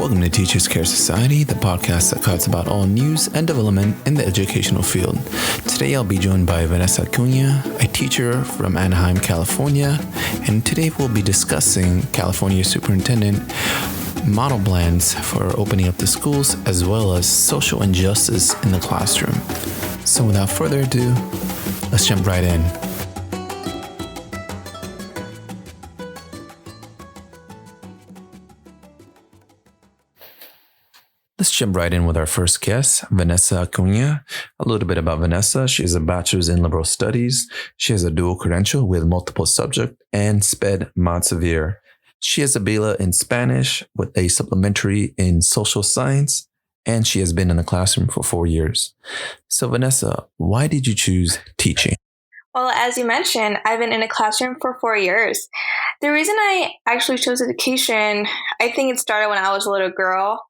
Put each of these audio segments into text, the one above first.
Welcome to Teachers Care Society, the podcast that talks about all news and development in the educational field. Today I'll be joined by Vanessa Acuna, a teacher from Anaheim, California, and today we'll be discussing California Superintendent model plans for opening up the schools as well as social injustice in the classroom. So without further ado, let's jump right in. Let's jump right in with our first guest, Vanessa Acuna. A little bit about Vanessa. She has a bachelor's in liberal studies. She has a dual credential with multiple subject and SPED Mod Severe. She has a BELA in Spanish with a supplementary in social science, and she has been in the classroom for 4 years. So Vanessa, why did you choose teaching? Well, as you mentioned, I've been in a classroom for 4 years. The reason I actually chose education, I think it started when I was a little girl.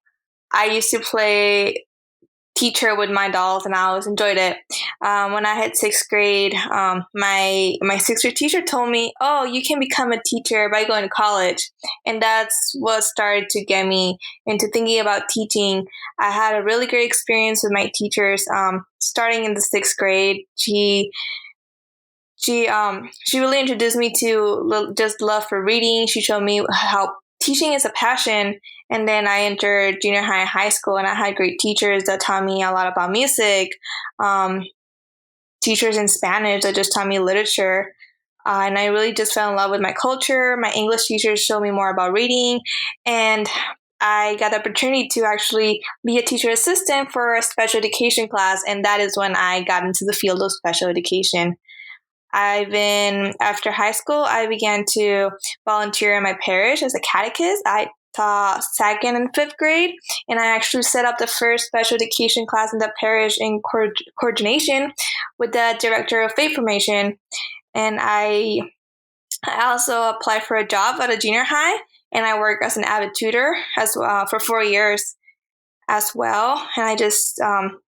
I used to play teacher with my dolls, and I always enjoyed it. When I hit sixth grade, my sixth grade teacher told me, "Oh, you can become a teacher by going to college," and that's what started to get me into thinking about teaching. I had a really great experience with my teachers. Starting in the sixth grade, she really introduced me to just love for reading. She showed me how teaching is a passion. And then I entered junior high and high school, and I had great teachers that taught me a lot about music, teachers in Spanish that just taught me literature. And I really just fell in love with my culture. My English teachers showed me more about reading. And I got the opportunity to actually be a teacher assistant for a special education class. And that is when I got into the field of special education. After high school, I began to volunteer in my parish as a catechist. I taught second and fifth grade, and I actually set up the first special education class in the parish in coordination with the director of faith formation. And I also applied for a job at a junior high, and I work as an avid tutor as well for 4 years as well. And I just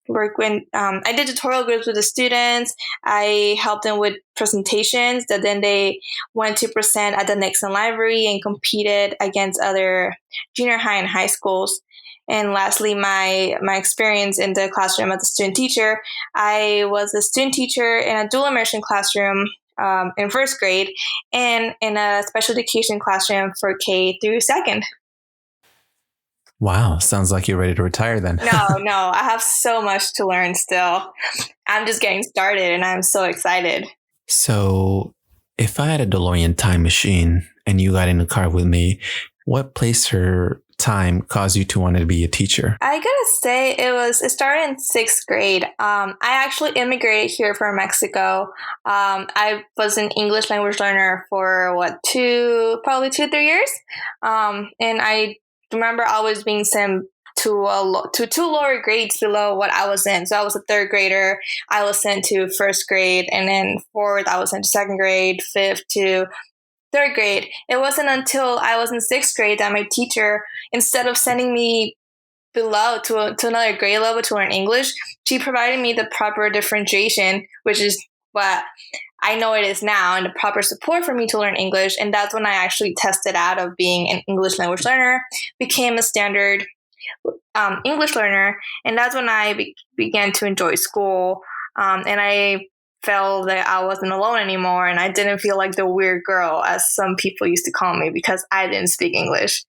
work when I did tutorial groups with the students. I helped them with presentations that then they went to present at the Nixon Library and competed against other junior high and high schools. And lastly, my experience in the classroom as a student teacher, I was a student teacher in a dual immersion classroom in first grade and in a special education classroom for K through second. Wow, sounds like you're ready to retire then. No, I have so much to learn still. I'm just getting started and I'm so excited. So if I had a DeLorean time machine and you got in the car with me, what place or time caused you to want to be a teacher? I gotta say it started in sixth grade. I actually immigrated here from Mexico. I was an English language learner for probably 2-3 years. And I remember always being sent to two lower grades below what I was in. So I was a third grader. I was sent to first grade, and then fourth, I was sent to second grade, fifth to third grade. It wasn't until I was in sixth grade that my teacher, instead of sending me below to another grade level to learn English, she provided me the proper differentiation, which is what I know it is now, and the proper support for me to learn English. And that's when I actually tested out of being an English language learner, became a standard English learner. And that's when I began to enjoy school. And I felt that I wasn't alone anymore. And I didn't feel like the weird girl, as some people used to call me, because I didn't speak English.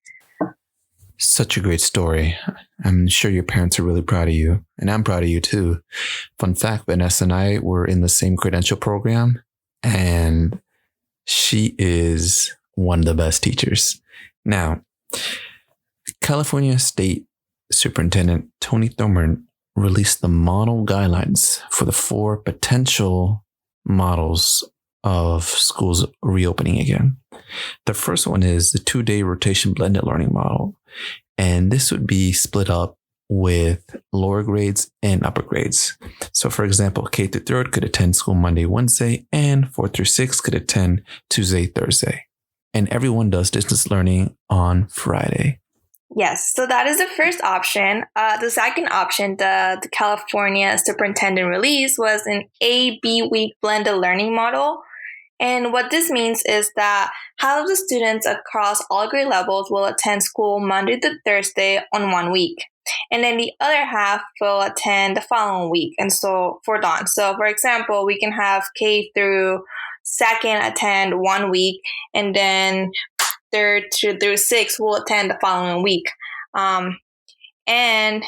Such a great story. I'm sure your parents are really proud of you, and I'm proud of you too. Fun fact, Vanessa and I were in the same credential program, and she is one of the best teachers. Now, California State Superintendent Tony Thurmond released the model guidelines for the 4 potential models of schools reopening again. The first one is the 2-day rotation blended learning model. And this would be split up with lower grades and upper grades. So for example, K through third could attend school Monday, Wednesday, and 4 through 6 could attend Tuesday, Thursday. And everyone does distance learning on Friday. Yes, so that is the first option. The second option, the California Superintendent release, was an A-B week blended learning model. And what this means is that half of the students across all grade levels will attend school Monday to Thursday on 1 week. And then the other half will attend the following week, and so forth on. So, for example, we can have K through second attend 1 week, and then third through sixth will attend the following week. And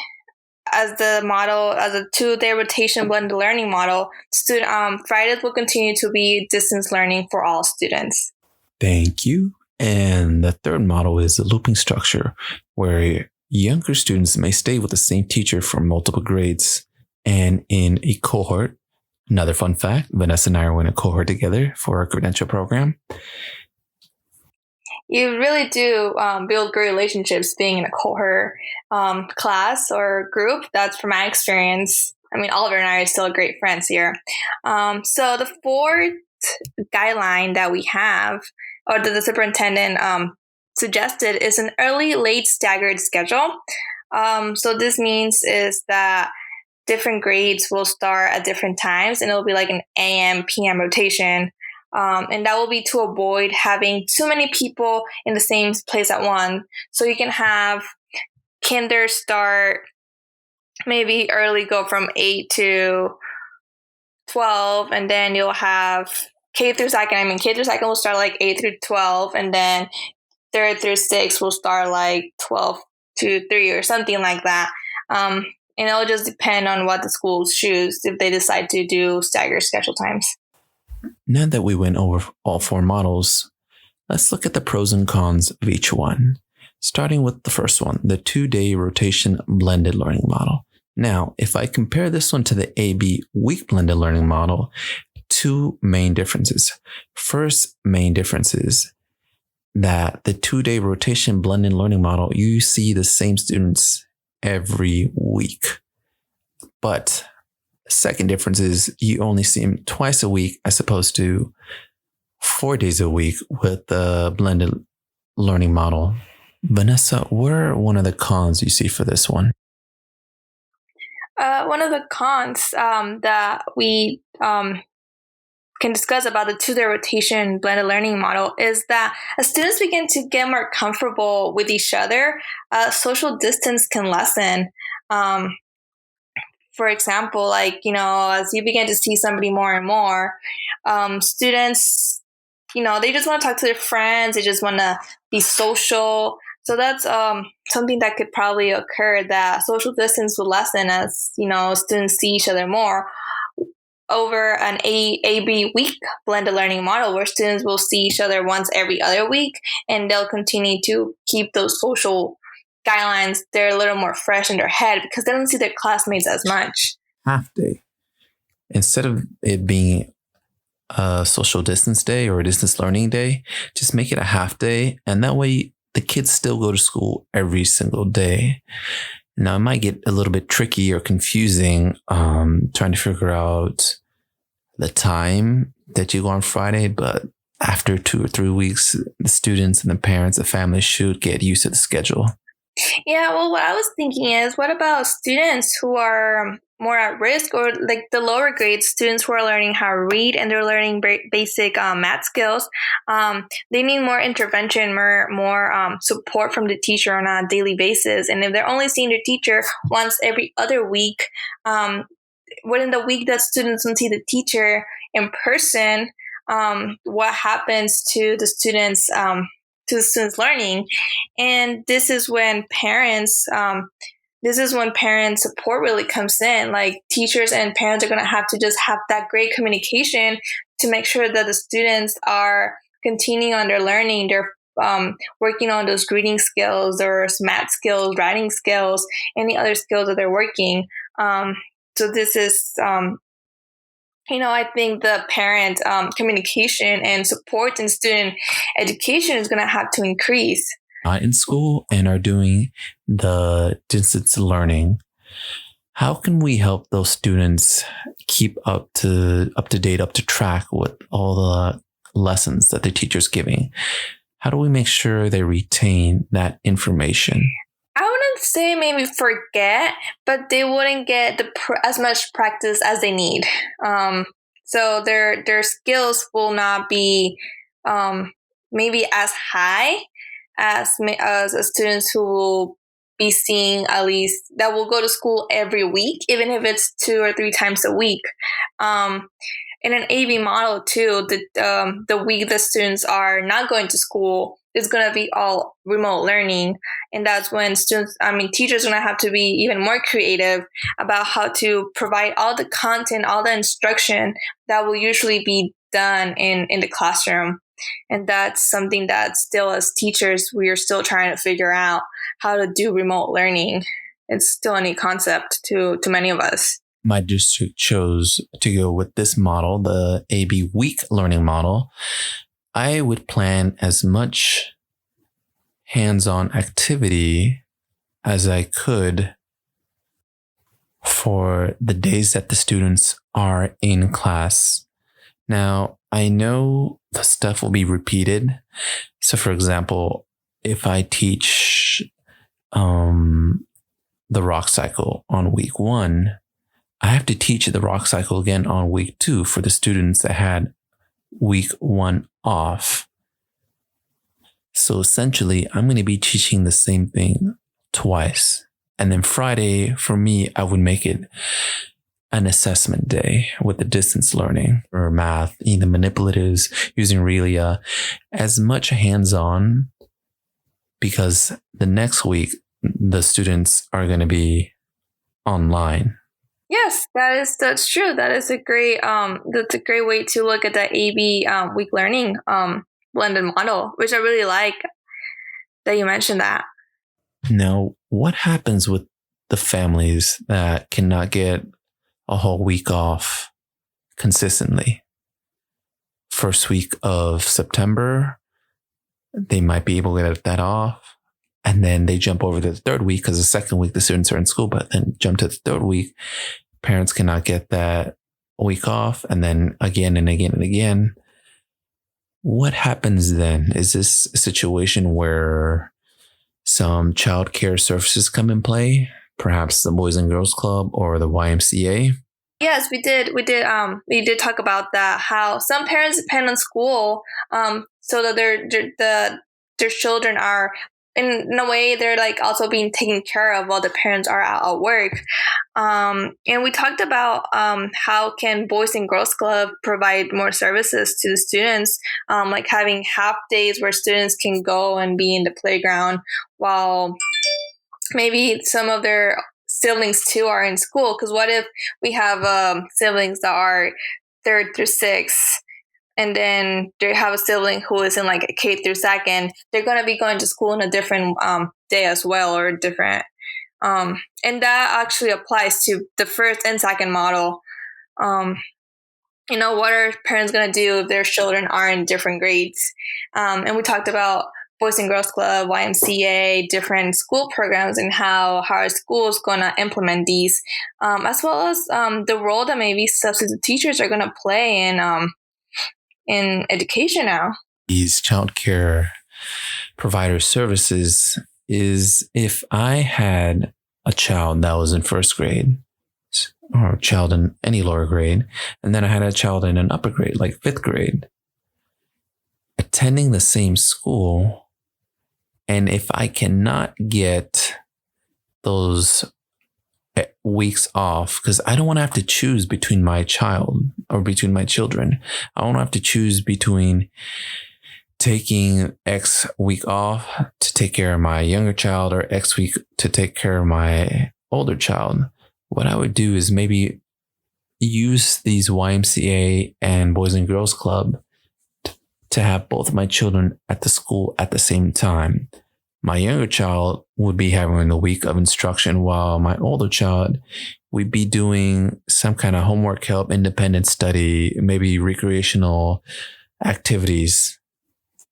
as the model, as a 2-day rotation blended learning model, Fridays will continue to be distance learning for all students. Thank you. And the third model is a looping structure, where younger students may stay with the same teacher for multiple grades and in a cohort. Another fun fact, Vanessa and I are in a cohort together for our credential program. You really do build great relationships being in a cohort class or group. That's from my experience. I mean, Oliver and I are still great friends here. So the fourth guideline that we have, or that the superintendent suggested, is an early, late staggered schedule. So this means is that different grades will start at different times, and it'll be like an AM, PM rotation. And that will be to avoid having too many people in the same place at once. So you can have kinder start maybe early, go from 8 to 12, and then you'll have K through second. I mean, K through second will start like 8 through 12, and then third through sixth will start like 12 to 3 or something like that. And it'll just depend on what the schools choose if they decide to do staggered schedule times. Now that we went over all four models, let's look at the pros and cons of each one. Starting with the first one, the 2-day rotation blended learning model. Now, if I compare this one to the AB week blended learning model, two main differences. First main difference is that the 2-day rotation blended learning model, you see the same students every week. But second difference is you only see them twice a week as opposed to 4 days a week with the blended learning model. Vanessa, what are one of the cons you see for this one? One of the cons that we can discuss about the 2-day rotation blended learning model is that as students begin to get more comfortable with each other, social distance can lessen. For example, like, as you begin to see somebody more and more, students, they just want to talk to their friends. They just want to be social. So that's something that could probably occur, that social distance will lessen as, students see each other more over an AB week blended learning model, where students will see each other once every other week, and they'll continue to keep those social guidelines. They're a little more fresh in their head because they don't see their classmates as much. Half day. Instead of it being a social distance day or a distance learning day, just make it a half day. And that way the kids still go to school every single day. Now, it might get a little bit tricky or confusing trying to figure out the time that you go on Friday, but after 2 or 3 weeks, the students and the parents, the families should get used to the schedule. Yeah, well, what I was thinking is, what about students who are more at risk, or like the lower grade students who are learning how to read and they're learning basic math skills? They need more intervention, more support from the teacher on a daily basis. And if they're only seeing their teacher once every other week, within the week that students don't see the teacher in person, what happens to the students' learning? And this is when parents support really comes in. Like, teachers and parents are going to have to just have that great communication to make sure that the students are continuing on their learning. They're working on those reading skills or math skills, writing skills, any other skills that they're working. So this is, I think the parent communication and support in student education is going to have to increase. Not in school and are doing the distance learning, how can we help those students keep up to date, up to track with all the lessons that the teacher's giving? How do we make sure they retain that information? I wouldn't say maybe forget, but they wouldn't get as much practice as they need. So their skills will not be maybe as high as students who will be seeing, at least that will go to school every week, even if it's 2 or 3 times a week. In an AB model too, the week the students are not going to school is going to be all remote learning, and that's when teachers are going to have to be even more creative about how to provide all the content, all the instruction that will usually be done in the classroom. And that's something that still, as teachers, we are still trying to figure out how to do remote learning. It's still a new concept to many of us. My district chose to go with this model, the AB week learning model. I would plan as much hands-on activity as I could for the days that the students are in class. Now, I know the stuff will be repeated. So, for example, if I teach the rock cycle on week 1, I have to teach the rock cycle again on week 2 for the students that had week 1 off. So essentially, I'm going to be teaching the same thing twice. And then Friday, for me, I would make it an assessment day with the distance learning or math, the manipulatives, using Relia, as much hands-on, because the next week, the students are going to be online. Yes, that's true. That's a great way to look at the AB week learning blended model, which I really like that you mentioned that. Now, what happens with the families that cannot get a whole week off consistently? First week of September, they might be able to get that off. And then they jump over to the third week because the second week the students are in school, but then jump to the third week. Parents cannot get that week off, and then again and again and again. What happens then? Is this a situation where some child care services come in play? Perhaps the Boys and Girls Club or the YMCA? Yes, we did. We did talk about that. How some parents depend on school, so that their children are, in a way, they're like also being taken care of while the parents are out at work. And we talked about how can Boys and Girls Club provide more services to the students, like having half days where students can go and be in the playground while maybe some of their siblings too are in school. Because what if we have siblings that are 3rd through 6th, and then they have a sibling who is in like a K through 2nd, they're going to be going to school in a different day as well, or different. And that actually applies to the first and second model. What are parents going to do if their children are in different grades? And we talked about Boys and Girls Club, YMCA, different school programs, and how our school is going to implement these, as well as the role that maybe substitute teachers are going to play in education now. These childcare provider services is if I had a child that was in 1st grade or a child in any lower grade, and then I had a child in an upper grade, like 5th grade, attending the same school. And if I cannot get those weeks off, because I don't want to have to choose between my child or between my children. I don't have to choose between taking X week off to take care of my younger child or X week to take care of my older child. What I would do is maybe use these YMCA and Boys and Girls Club to have both of my children at the school at the same time. My younger child would be having a week of instruction while my older child would be doing some kind of homework help, independent study, maybe recreational activities.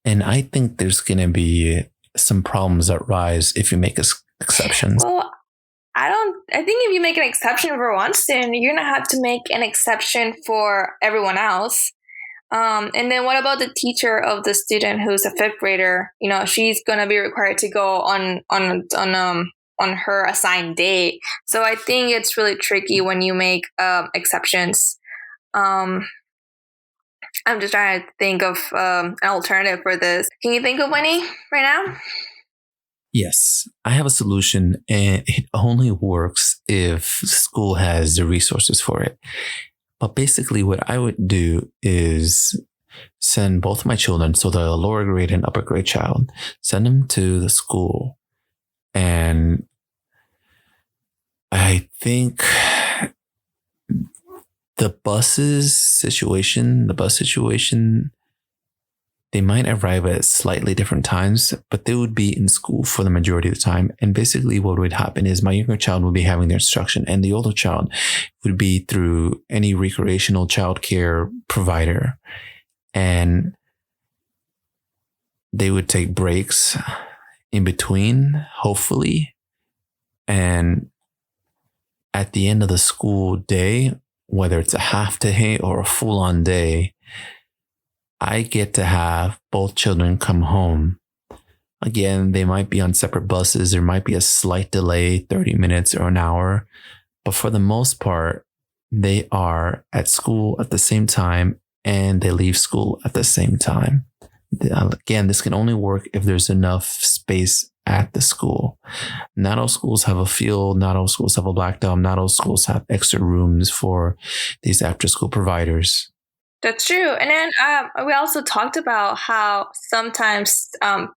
And I think there's going to be some problems that rise if you make exceptions. Well, I think if you make an exception for one student, you're going to have to make an exception for everyone else. And then what about the teacher of the student who's a 5th grader? She's going to be required to go on her assigned day. So I think it's really tricky when you make exceptions. I'm just trying to think of an alternative for this. Can you think of any right now? Yes, I have a solution, and it only works if school has the resources for it. But basically, what I would do is send both of my children, so the lower grade and upper grade child, send them to the school. And I think the bus situation, they might arrive at slightly different times, but they would be in school for the majority of the time. And basically what would happen is my younger child would be having their instruction, and the older child would be through any recreational childcare provider. And they would take breaks in between, hopefully. And at the end of the school day, whether it's a half day or a full-on day, I get to have both children come home. Again, they might be on separate buses. There might be a slight delay, 30 minutes or an hour. But for the most part, they are at school at the same time, and they leave school at the same time. Again, this can only work if there's enough space at the school. Not all schools have a field. Not all schools have a black dome. Not all schools have extra rooms for these after-school providers. That's true. And then we also talked about how sometimes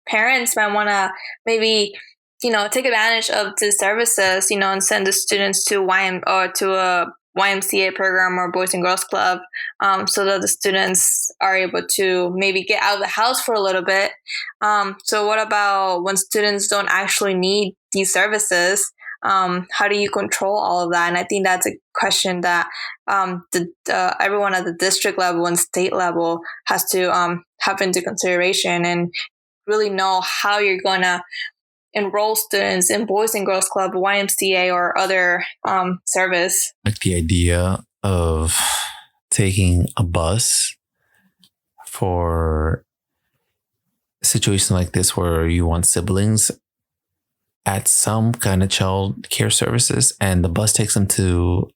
parents might want to maybe, take advantage of the services, and send the students to to a YMCA program or Boys and Girls Club, so that the students are able to maybe get out of the house for a little bit. So what about when students don't actually need these services? How do you control all of that? And I think that's a question that everyone at the district level and state level has to have into consideration, and really know how you're going to enroll students in Boys and Girls Club, YMCA, or other service. Like the idea of taking a bus for a situation like this where you want siblings at some kind of child care services, and the bus takes them to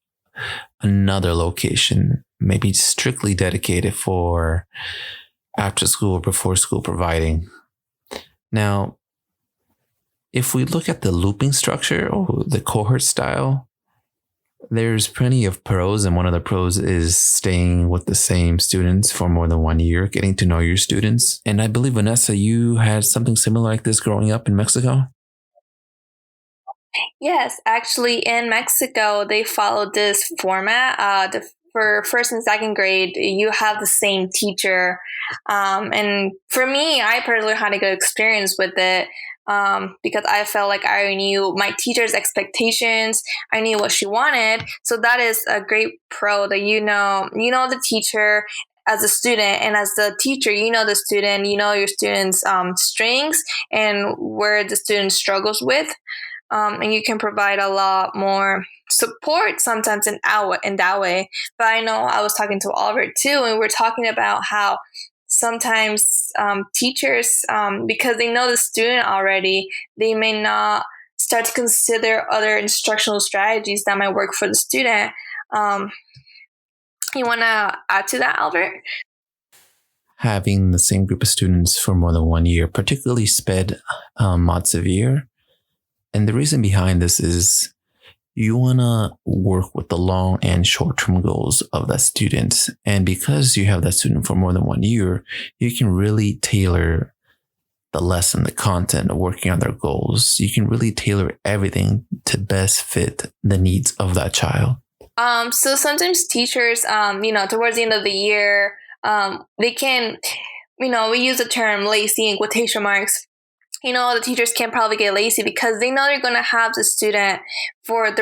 another location, maybe strictly dedicated for after school or before school providing. Now, if we look at the looping structure or the cohort style, there's plenty of pros, and one of the pros is staying with the same students for more than 1 year, getting to know your students. And I believe, Vanessa, you had something similar like this growing up in Mexico? Yes, actually, in Mexico, they followed this format. For first and second grade, you have the same teacher. And for me, I personally had a good experience with it, because I felt like I knew my teacher's expectations. I knew what she wanted. So that is a great pro, that you know the teacher as a student, and as the teacher, the student, your student's strengths and where the student struggles with. And you can provide a lot more support sometimes in that way. But I know I was talking to Albert too, and we're talking about how sometimes teachers, because they know the student already, they may not start to consider other instructional strategies that might work for the student. You want to add to that, Albert? Having the same group of students for more than 1 year, particularly SPED mod severe. And the reason behind this is you want to work with the long and short-term goals of that student. And because you have that student for more than 1 year, you can really tailor the lesson, the content of working on their goals. You can really tailor everything to best fit the needs of that child. So sometimes teachers, towards the end of the year, they can, we use the term lazy in quotation marks. The teachers can probably get lazy because they know they're going to have the student for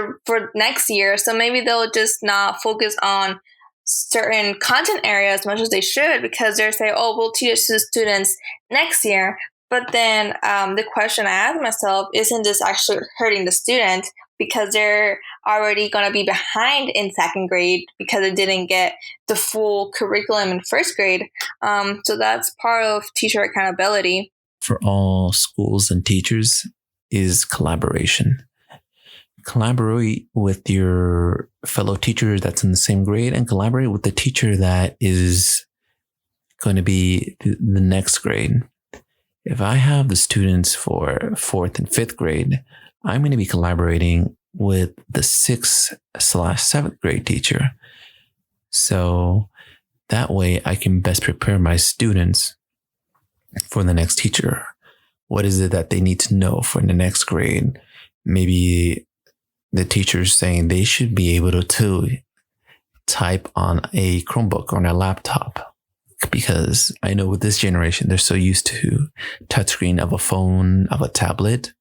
next year. So maybe they'll just not focus on certain content areas as much as they should, because they're saying, oh, we'll teach the students next year. But then the question I ask myself, isn't this actually hurting the student because they're already going to be behind in second grade because they didn't get the full curriculum in first grade? So that's part of teacher accountability. For all schools and teachers is collaboration. Collaborate with your fellow teacher that's in the same grade, and collaborate with the teacher that is going to be the next grade. If I have the students for 4th and 5th grade, I'm going to be collaborating with the 6th/7th grade teacher. So that way I can best prepare my students for the next teacher. What is it that they need to know for the next grade? Maybe the teacher's saying they should be able to type on a Chromebook or on a laptop, because I know with this generation, they're so used to touchscreen of a phone, of a tablet.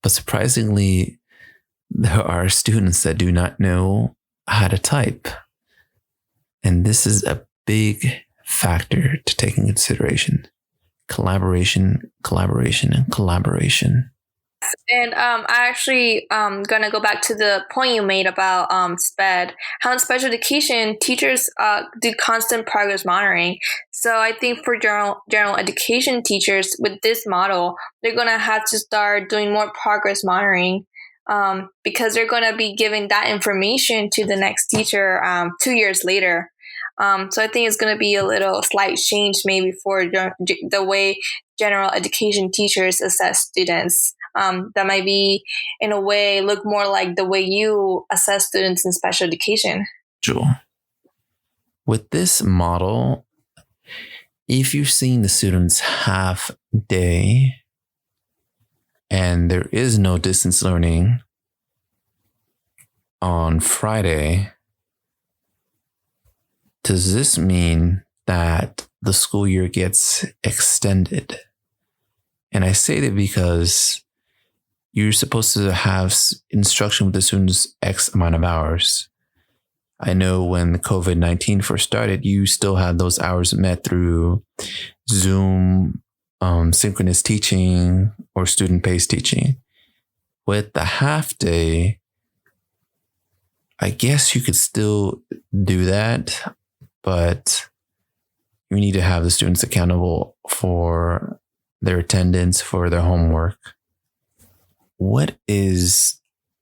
But surprisingly, there are students that do not know how to type. And this is a big factor to take in consideration. Collaboration, collaboration, and collaboration. And I actually gonna go back to the point you made about SPED. How in special education, teachers do constant progress monitoring. So I think for general education teachers with this model, they're gonna have to start doing more progress monitoring, because they're gonna be giving that information to the next teacher 2 years later. So I think it's going to be a little slight change maybe for the way general education teachers assess students. That might be, in a way, look more like the way you assess students in special education. Sure. With this model, if you've seen the students half day and there is no distance learning on Friday, does this mean that the school year gets extended? And I say that because you're supposed to have instruction with the students X amount of hours. I know when the COVID-19 first started, you still had those hours met through Zoom, synchronous teaching, or student-paced teaching. With the half day, I guess you could still do that, but you need to have the students accountable for their attendance, for their homework. What is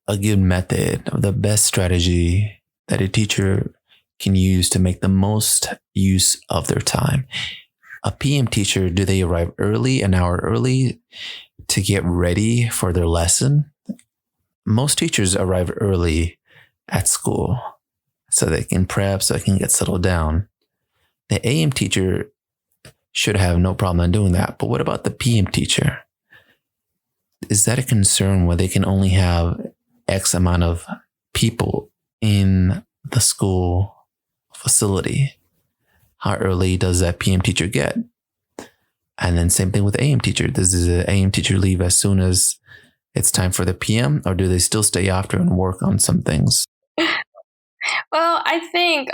a good method, or the best strategy that a teacher can use to make the most use of their time? A PM teacher, do they arrive early, an hour early, to get ready for their lesson? Most teachers arrive early at school so they can prep, so they can get settled down. The AM teacher should have no problem in doing that. But what about the PM teacher? Is that a concern where they can only have X amount of people in the school facility? How early does that PM teacher get? And then same thing with AM teacher. Does the AM teacher leave as soon as it's time for the PM, or do they still stay after and work on some things? Well, I think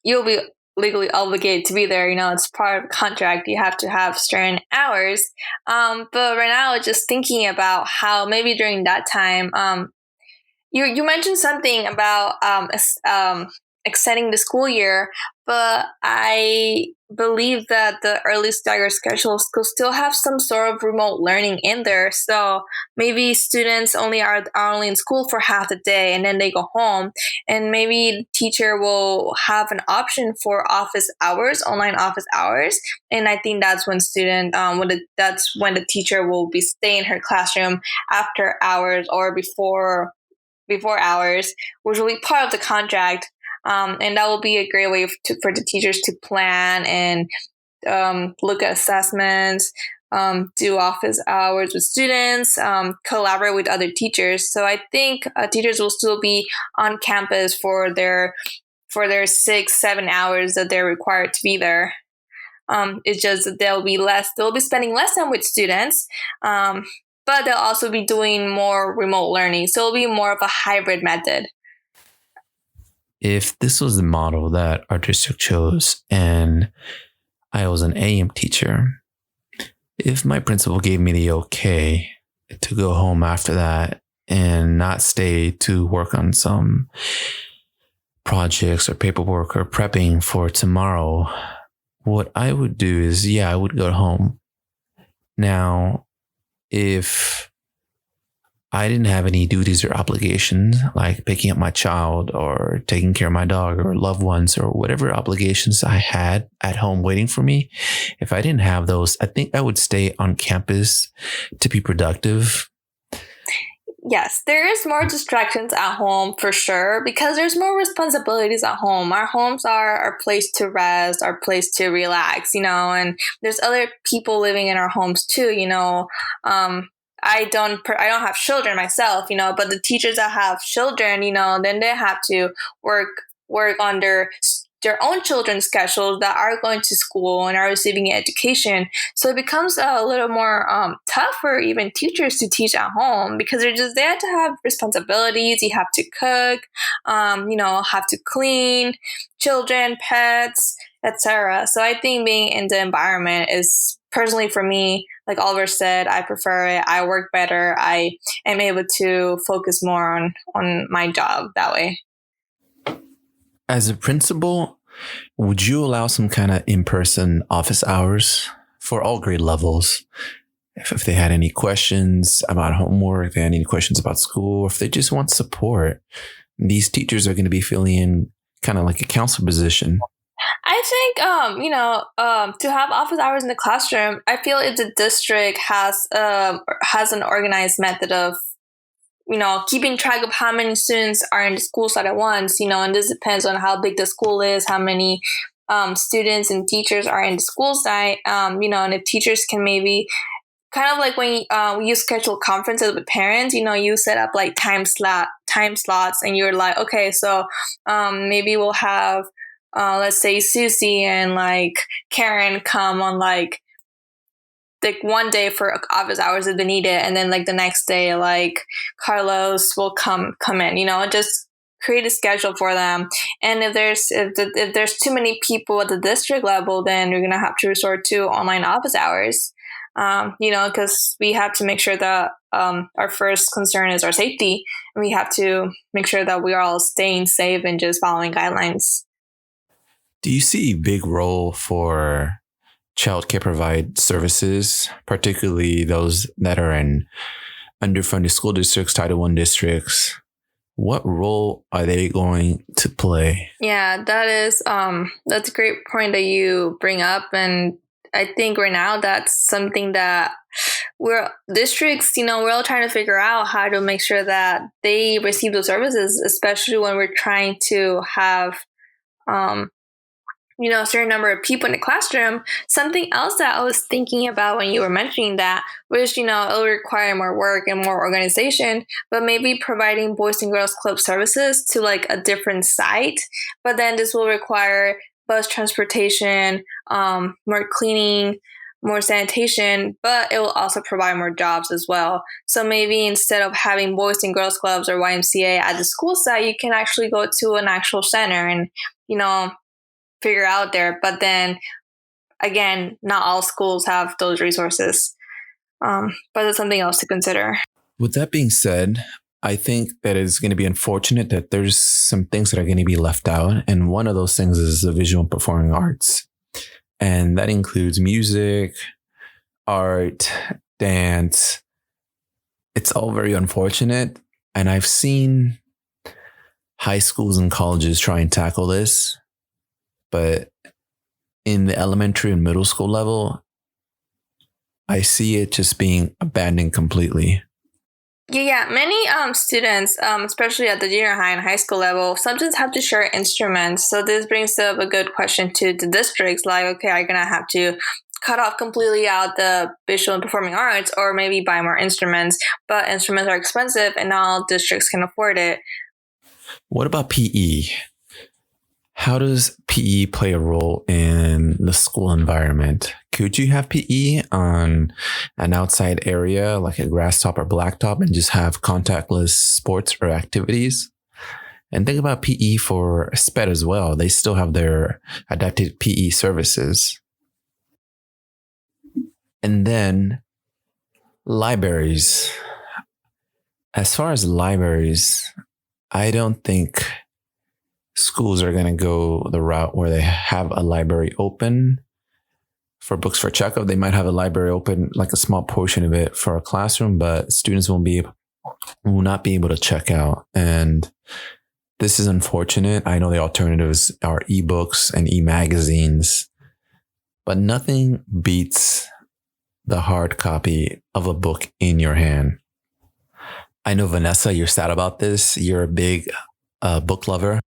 you'll be legally obligated to be there. You know, it's part of the contract. You have to have certain hours. But right now, just thinking about how maybe during that time, you mentioned something about extending the school year, but I believe that the early staggered schedules could still have some sort of remote learning in there. So maybe students are only in school for half the day and then they go home, and maybe the teacher will have an option for office hours, online office hours. And I think that's when that's when the teacher will be staying in her classroom after hours or before hours, which will be part of the contract. And that will be a great way for the teachers to plan and look at assessments, do office hours with students, collaborate with other teachers. So I think teachers will still be on campus for their 6-7 hours that they're required to be there. It's just that they'll be spending less time with students, but they'll also be doing more remote learning. So it'll be more of a hybrid method. If this was the model that our district chose and I was an AM teacher, if my principal gave me the okay to go home after that and not stay to work on some projects or paperwork or prepping for tomorrow, what I would do is, I would go home. Now, if I didn't have any duties or obligations like picking up my child or taking care of my dog or loved ones or whatever obligations I had at home waiting for me. If I didn't have those, I think I would stay on campus to be productive. Yes, there is more distractions at home for sure because there's more responsibilities at home. Our homes are our place to rest, our place to relax, and there's other people living in our homes too, I don't have children myself, but the teachers that have children, then they have to work on their own children's schedules that are going to school and are receiving education. So it becomes a little more tough for even teachers to teach at home because they have to have responsibilities. You have to cook, have to clean children, pets, etc. So I think being in the environment is personally for me, like Oliver said, I prefer it. I work better. I am able to focus more on my job that way. As a principal, would you allow some kind of in-person office hours for all grade levels? If they had any questions about homework, if they had any questions about school, or if they just want support, these teachers are going to be filling in kind of like a counselor position. I think, to have office hours in the classroom, I feel if the district has an organized method of keeping track of how many students are in the school site at once, and this depends on how big the school is, how many students and teachers are in the school site, and if teachers can maybe kind of like when you schedule conferences with parents, you set up like time slots and you're like, okay, so maybe we'll have, let's say Susie and like Karen come on like one day for office hours if they need it, and then like the next day like Carlos will come in, just create a schedule for them. And if there's too many people at the district level, then you're gonna have to resort to online office hours, because we have to make sure that our first concern is our safety, and we have to make sure that we are all staying safe and just following guidelines. Do you see a big role for childcare provide services, particularly those that are in underfunded school districts, Title I districts? What role are they going to play? Yeah, that's a great point that you bring up. And I think right now that's something that districts, we're all trying to figure out how to make sure that they receive those services, especially when we're trying to have a certain number of people in the classroom. Something else that I was thinking about when you were mentioning that was, it'll require more work and more organization, but maybe providing Boys and Girls Club services to like a different site. But then this will require bus transportation, more cleaning, more sanitation, but it will also provide more jobs as well. So maybe instead of having Boys and Girls Clubs or YMCA at the school site, you can actually go to an actual center and, figure out there. But then again, not all schools have those resources. But it's something else to consider. With that being said, I think that it's going to be unfortunate that there's some things that are going to be left out. And one of those things is the visual and performing arts. And that includes music, art, dance. It's all very unfortunate. And I've seen high schools and colleges try and tackle this. But in the elementary and middle school level, I see it just being abandoned completely. Yeah, many students, especially at the junior high and high school level, sometimes have to share instruments. So this brings up a good question to the districts, like, okay, are you going to have to cut off completely out the visual and performing arts, or maybe buy more instruments? But instruments are expensive and not all districts can afford it. What about PE? How does PE play a role in the school environment? Could you have PE on an outside area like a grass top or blacktop and just have contactless sports or activities? And think about PE for SPED as well. They still have their adapted PE services. And then libraries. As far as libraries, I don't think schools are going to go the route where they have a library open for books for checkup. They might have a library open, like a small portion of it for a classroom, but students won't be will not be able to check out. And this is unfortunate. I know the alternatives are ebooks and e-magazines, but nothing beats the hard copy of a book in your hand. I know, Vanessa, you're sad about this. You're a big book lover.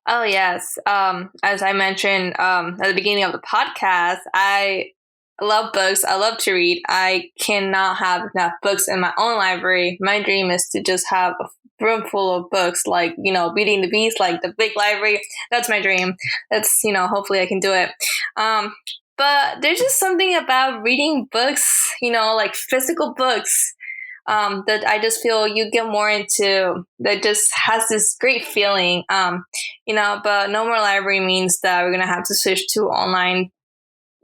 Oh, yes. As I mentioned at the beginning of the podcast, I love books. I love to read. I cannot have enough books in my own library. My dream is to just have a room full of books, like, Beauty and the Beast, like the big library. That's my dream. That's, hopefully I can do it. But there's just something about reading books, like physical books, that I just feel you get more into, that just has this great feeling. But no more library means that we're going to have to switch to online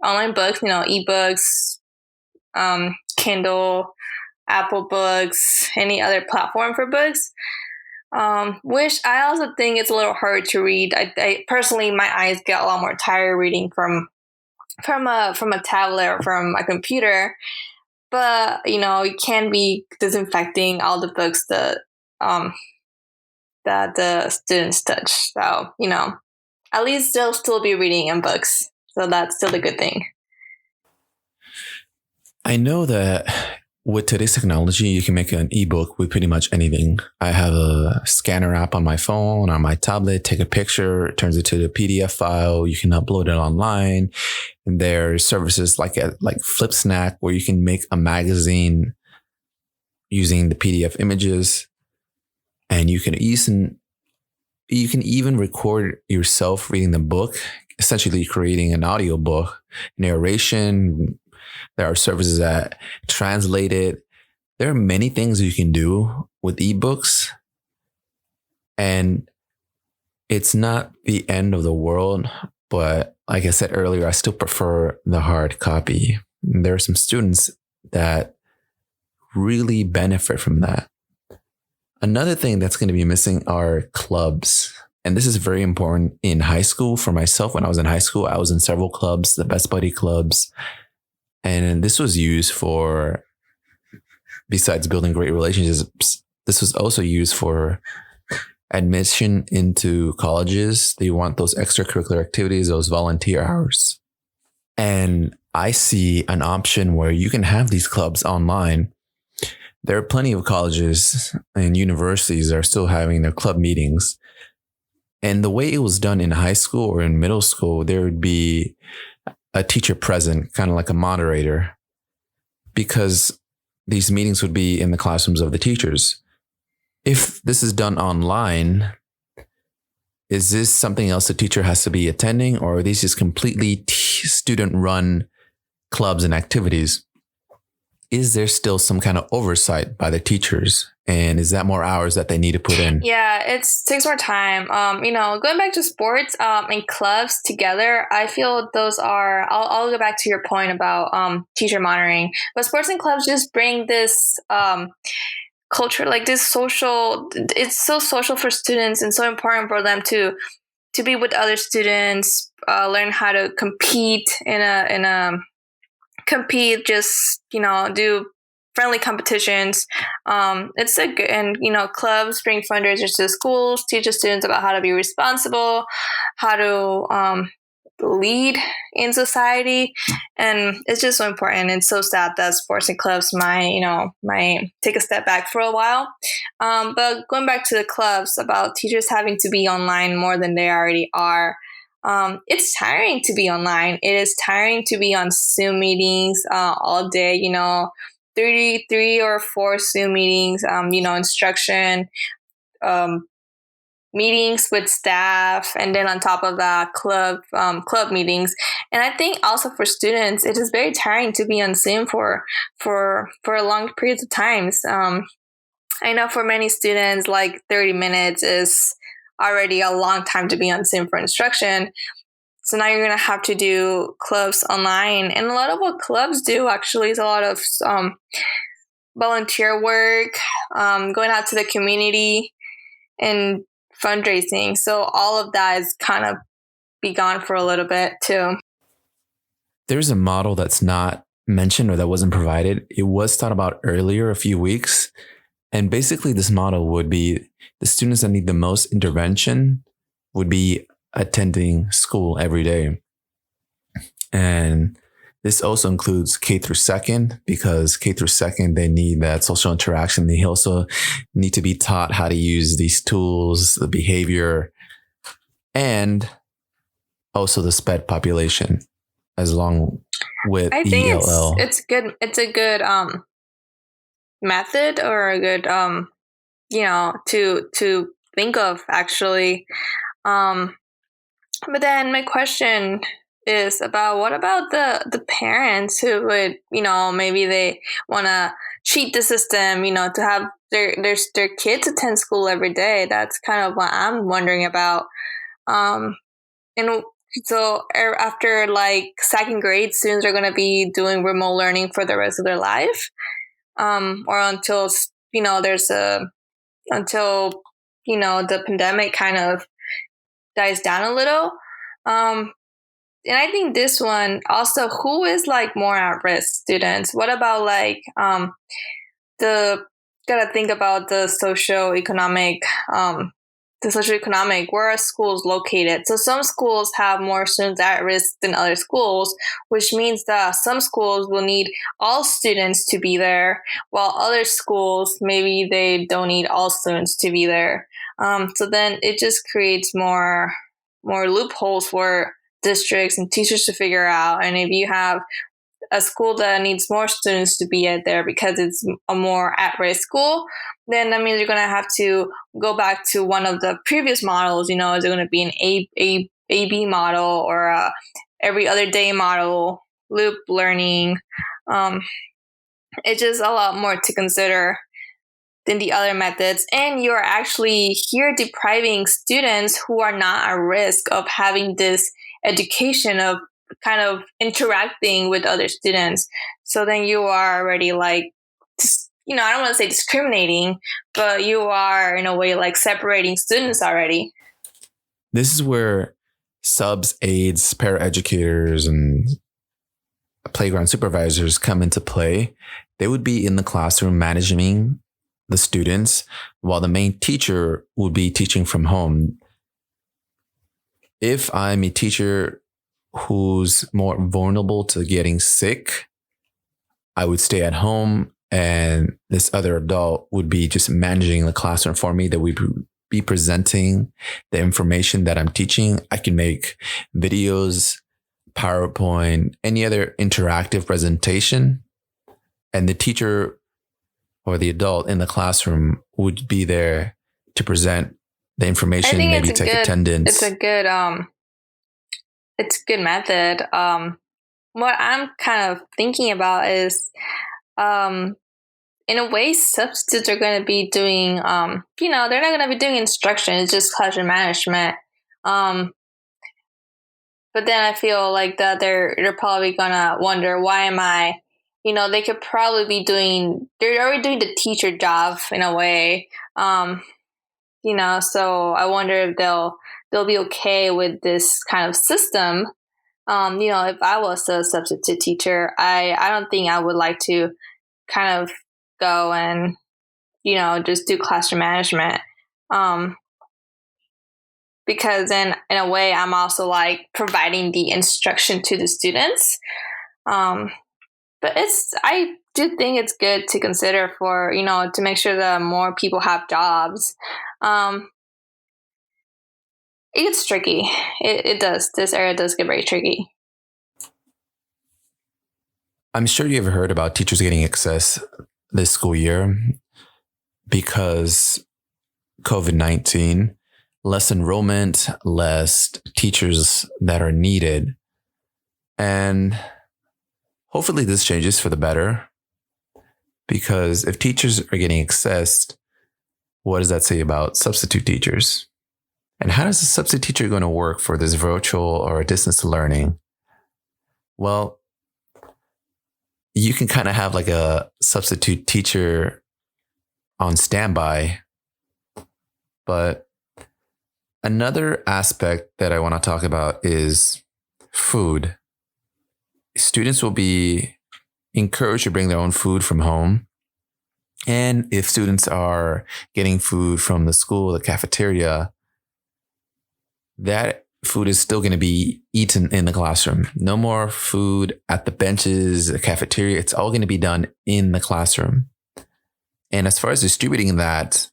books, ebooks, Kindle, Apple Books, any other platform for books. Which I also think it's a little hard to read. I personally, my eyes get a lot more tired reading from a tablet or from a computer. But it can be disinfecting all the books that the students touch. So at least they'll still be reading in books. So that's still a good thing. I know that with today's technology, you can make an ebook with pretty much anything. I have a scanner app on my phone, on my tablet, take a picture, it turns it to the PDF file. You can upload it online. And there's services like FlipSnack where you can make a magazine using the PDF images. And you can even record yourself reading the book, essentially creating an audiobook, narration. There are services that translate it. There are many things you can do with ebooks. And it's not the end of the world. But like I said earlier, I still prefer the hard copy. There are some students that really benefit from that. Another thing that's going to be missing are clubs. And this is very important in high school. For myself, when I was in high school, I was in several clubs, the Best Buddy clubs. And this was used for, besides building great relationships, this was also used for admission into colleges. They want those extracurricular activities, those volunteer hours. And I see an option where you can have these clubs online. There are plenty of colleges and universities that are still having their club meetings. And the way it was done in high school or in middle school, there would be a teacher present, kind of like a moderator, because these meetings would be in the classrooms of the teachers. If this is done online, is this something else the teacher has to be attending, or are these just completely student-run clubs and activities? Is there still some kind of oversight by the teachers? And is that more hours that they need to put in? Yeah, it takes more time. Going back to sports and clubs together, I feel those are, I'll go back to your point about teacher monitoring. But sports and clubs just bring this culture, like this social, it's so social for students and so important for them to be with other students, learn how to compete just, do friendly competitions. It's a good, and clubs bring fundraisers to schools, teach the students about how to be responsible, how to lead in society, and it's just so important. It's so sad that sports and clubs might take a step back for a while. But going back to the clubs, about teachers having to be online more than they already are. It's tiring to be online. It is tiring to be on Zoom meetings all day, 33 or 4 Zoom meetings, instruction, meetings with staff, and then on top of that, club meetings. And I think also for students, it is very tiring to be on Zoom for long periods of times. I know for many students, like 30 minutes is already a long time to be on Zoom for instruction. So now you're going to have to do clubs online. And a lot of what clubs do actually is a lot of volunteer work, going out to the community and fundraising. So all of that is kind of be gone for a little bit too. There's a model that's not mentioned or that wasn't provided. It was thought about earlier a few weeks. And basically this model would be the students that need the most intervention would be attending school every day. And this also includes K through second, because K through second, they need that social interaction. They also need to be taught how to use these tools, the behavior, and also the SPED population, as long with I think ELL. it's good. It's a good method, or a good to think of, actually. But then my question is about, what about the parents who would, maybe they want to cheat the system, to have their kids attend school every day. That's kind of what I'm wondering about. And so after like second grade, students are going to be doing remote learning for the rest of their life, or until the pandemic kind of dies down a little. And I think this one also, who is like more at risk students? What about like gotta think about the socioeconomic, where are schools located? So some schools have more students at risk than other schools, which means that some schools will need all students to be there, while other schools, maybe they don't need all students to be there. So then it just creates more loopholes for districts and teachers to figure out. And if you have a school that needs more students to be at there because it's a more at-risk school, then that means you're going to have to go back to one of the previous models. Is it going to be an AB model, or a every other day model, loop learning? It's just a lot more to consider than the other methods. And you're actually here depriving students who are not at risk of having this education of kind of interacting with other students. So then you are already like, I don't want to say discriminating, but you are in a way like separating students already. This is where subs, aides, paraeducators, and playground supervisors come into play. They would be in the classroom managing the students, while the main teacher would be teaching from home. If I'm a teacher who's more vulnerable to getting sick, I would stay at home, and this other adult would be just managing the classroom for me. That would be presenting the information that I'm teaching. I can make videos, PowerPoint, any other interactive presentation, and the teacher or the adult in the classroom would be there to present the information, maybe take attendance. It's a good method. What I'm kind of thinking about is, in a way, substitutes are going to be doing, they're not going to be doing instruction. It's just classroom management. But then I feel like that they're probably going to wonder, why am I, they could probably be they're already doing the teacher job in a way. So I wonder if they'll be okay with this kind of system. If I was a substitute teacher, I don't think I would like to kind of go and, just do classroom management. Because in a way, I'm also like providing the instruction to the students. But I do think it's good to consider for, to make sure that more people have jobs. It gets tricky. It does. This area does get very tricky. I'm sure you've heard about teachers getting excess this school year because COVID-19, less enrollment, less teachers that are needed. And hopefully this changes for the better, because if teachers are getting excess, what does that say about substitute teachers? And how is a substitute teacher going to work for this virtual or distance learning? Well, you can kind of have like a substitute teacher on standby. But another aspect that I want to talk about is food. Students will be encouraged to bring their own food from home. And if students are getting food from the school, the cafeteria, that food is still going to be eaten in the classroom. No more food at the benches, the cafeteria. It's all going to be done in the classroom. And as far as distributing that,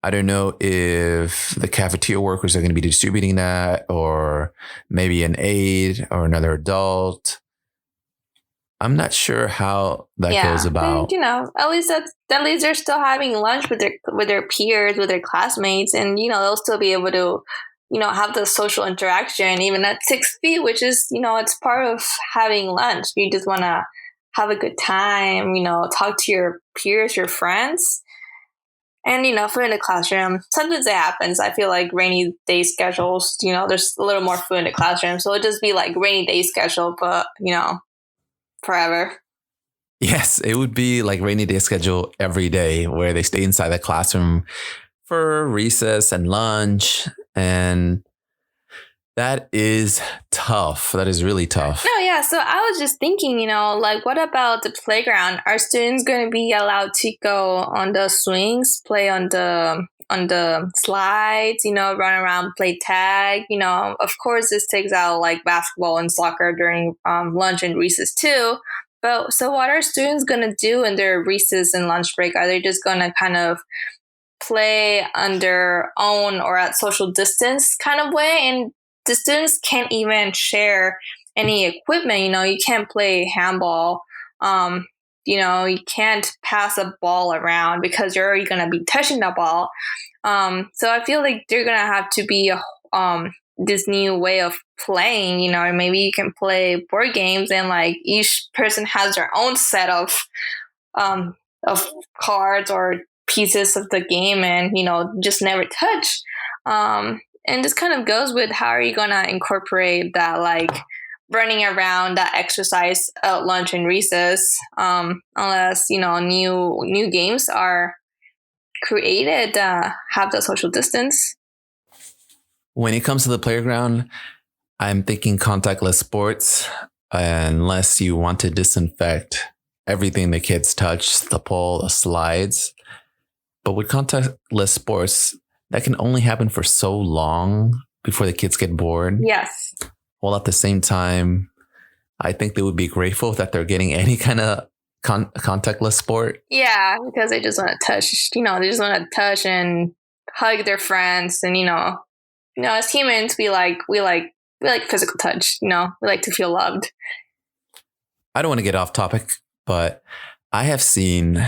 I don't know if the cafeteria workers are going to be distributing that, or maybe an aide or another adult. I'm not sure how that goes about. And, at least they're still having lunch with their peers, with their classmates, and they'll still be able to have the social interaction even at 6 feet, which is it's part of having lunch. You just want to have a good time, talk to your peers, your friends. And, food in the classroom, sometimes it happens. I feel like rainy day schedules, there's a little more food in the classroom. So it'll just be like rainy day schedule, but, forever. Yes, it would be like rainy day schedule every day where they stay inside the classroom for recess and lunch. And that is tough. That is really tough. No, yeah. So I was just thinking, what about the playground? Are students going to be allowed to go on the swings, play on the slides, run around, play tag? Of course, this takes out like basketball and soccer during lunch and recess too. But so what are students going to do in their recess and lunch break? Are they just going to kind of play on their own or at social distance kind of way? And the students can't even share any equipment. You can't play handball. You can't pass a ball around because you're already going to be touching the ball. So I feel like they're going to have to be this new way of playing, maybe you can play board games and like each person has their own set of cards or pieces of the game and, just never touch. And this kind of goes with how are you going to incorporate that, like running around, that exercise at lunch and recess, unless, new games are created, have the social distance. When it comes to the playground, I'm thinking contactless sports, unless you want to disinfect everything the kids touch, the pole, the slides. But with contactless sports, that can only happen for so long before the kids get bored. Yes. While at the same time, I think they would be grateful that they're getting any kind of contactless sport. Yeah, because they just want to touch, they just want to touch and hug their friends. And, as humans, we like physical touch, we like to feel loved. I don't want to get off topic, but I have seen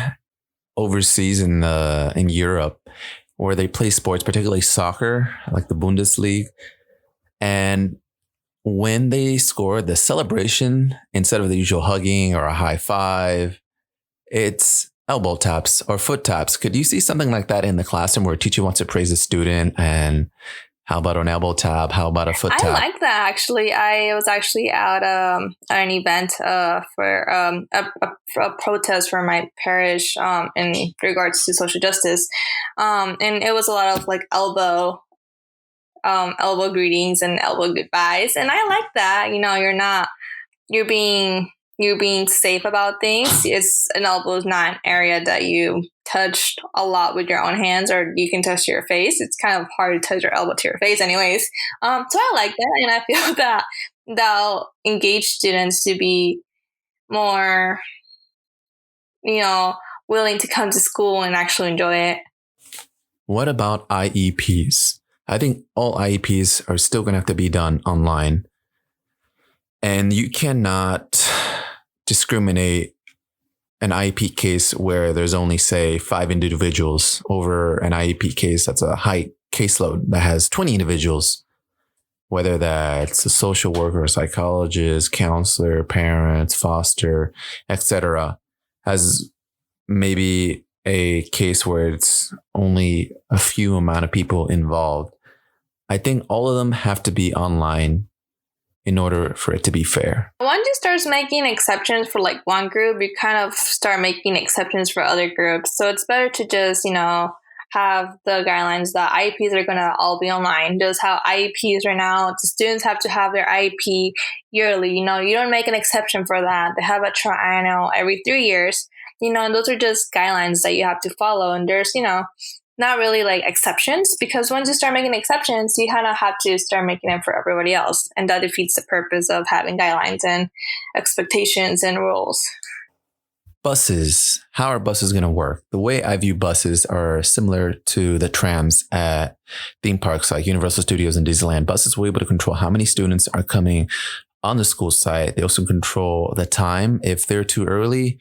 overseas in Europe where they play sports, particularly soccer, like the Bundesliga. And when they score, the celebration, instead of the usual hugging or a high five, it's elbow taps or foot taps. Could you see something like that in the classroom where a teacher wants to praise a student? And how about an elbow tap? How about a foot tap? I like that, actually. I was actually at an event for a protest for my parish in regards to social justice. And it was a lot of like elbow greetings and elbow goodbyes. And I like that. You're being safe about things. An elbow is not an area that you touch a lot with your own hands, or you can touch to your face. It's kind of hard to touch your elbow to your face anyways. So I like that. And I feel that that'll engage students to be more, willing to come to school and actually enjoy it. What about IEPs? I think all IEPs are still going to have to be done online. And you cannot discriminate an IEP case where there's only, say, 5 individuals over an IEP case that's a high caseload that has 20 individuals, whether that's a social worker, psychologist, counselor, parents, foster, etc. Has maybe a case where it's only a few amount of people involved. I think all of them have to be online in order for it to be fair. Once you start making exceptions for like one group, you kind of start making exceptions for other groups. So it's better to just, have the guidelines that IEPs are going to all be online. Just how IEPs are now, the students have to have their IEP yearly. You don't make an exception for that. They have a triennial every 3 years. those are just guidelines that you have to follow. And there's, not really like exceptions, because once you start making exceptions, you kind of have to start making them for everybody else. And that defeats the purpose of having guidelines and expectations and rules. Buses. How are buses going to work? The way I view buses are similar to the trams at theme parks like Universal Studios and Disneyland. Buses will be able to control how many students are coming on the school site. They also control the time. If they're too early,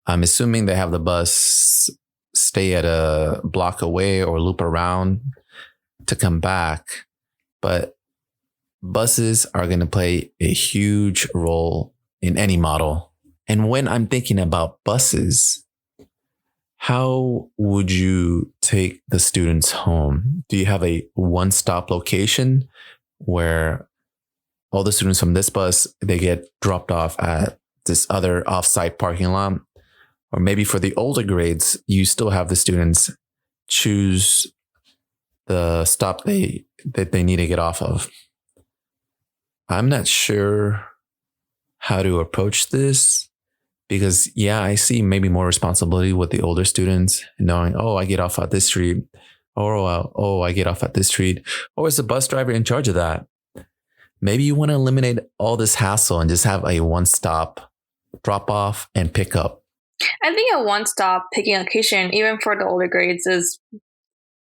I'm assuming they have the bus stay at a block away or loop around to come back. But buses are going to play a huge role in any model. And when I'm thinking about buses, how would you take the students home? Do you have a one-stop location where all the students from this bus, they get dropped off at this other off-site parking lot? Or maybe for the older grades, you still have the students choose the stop that they need to get off of. I'm not sure how to approach this because, yeah, I see maybe more responsibility with the older students knowing, I get off at this street, or I get off at this street, or is the bus driver in charge of that? Maybe you want to eliminate all this hassle and just have a one-stop drop off and pick up. I think a one-stop picking location, even for the older grades, is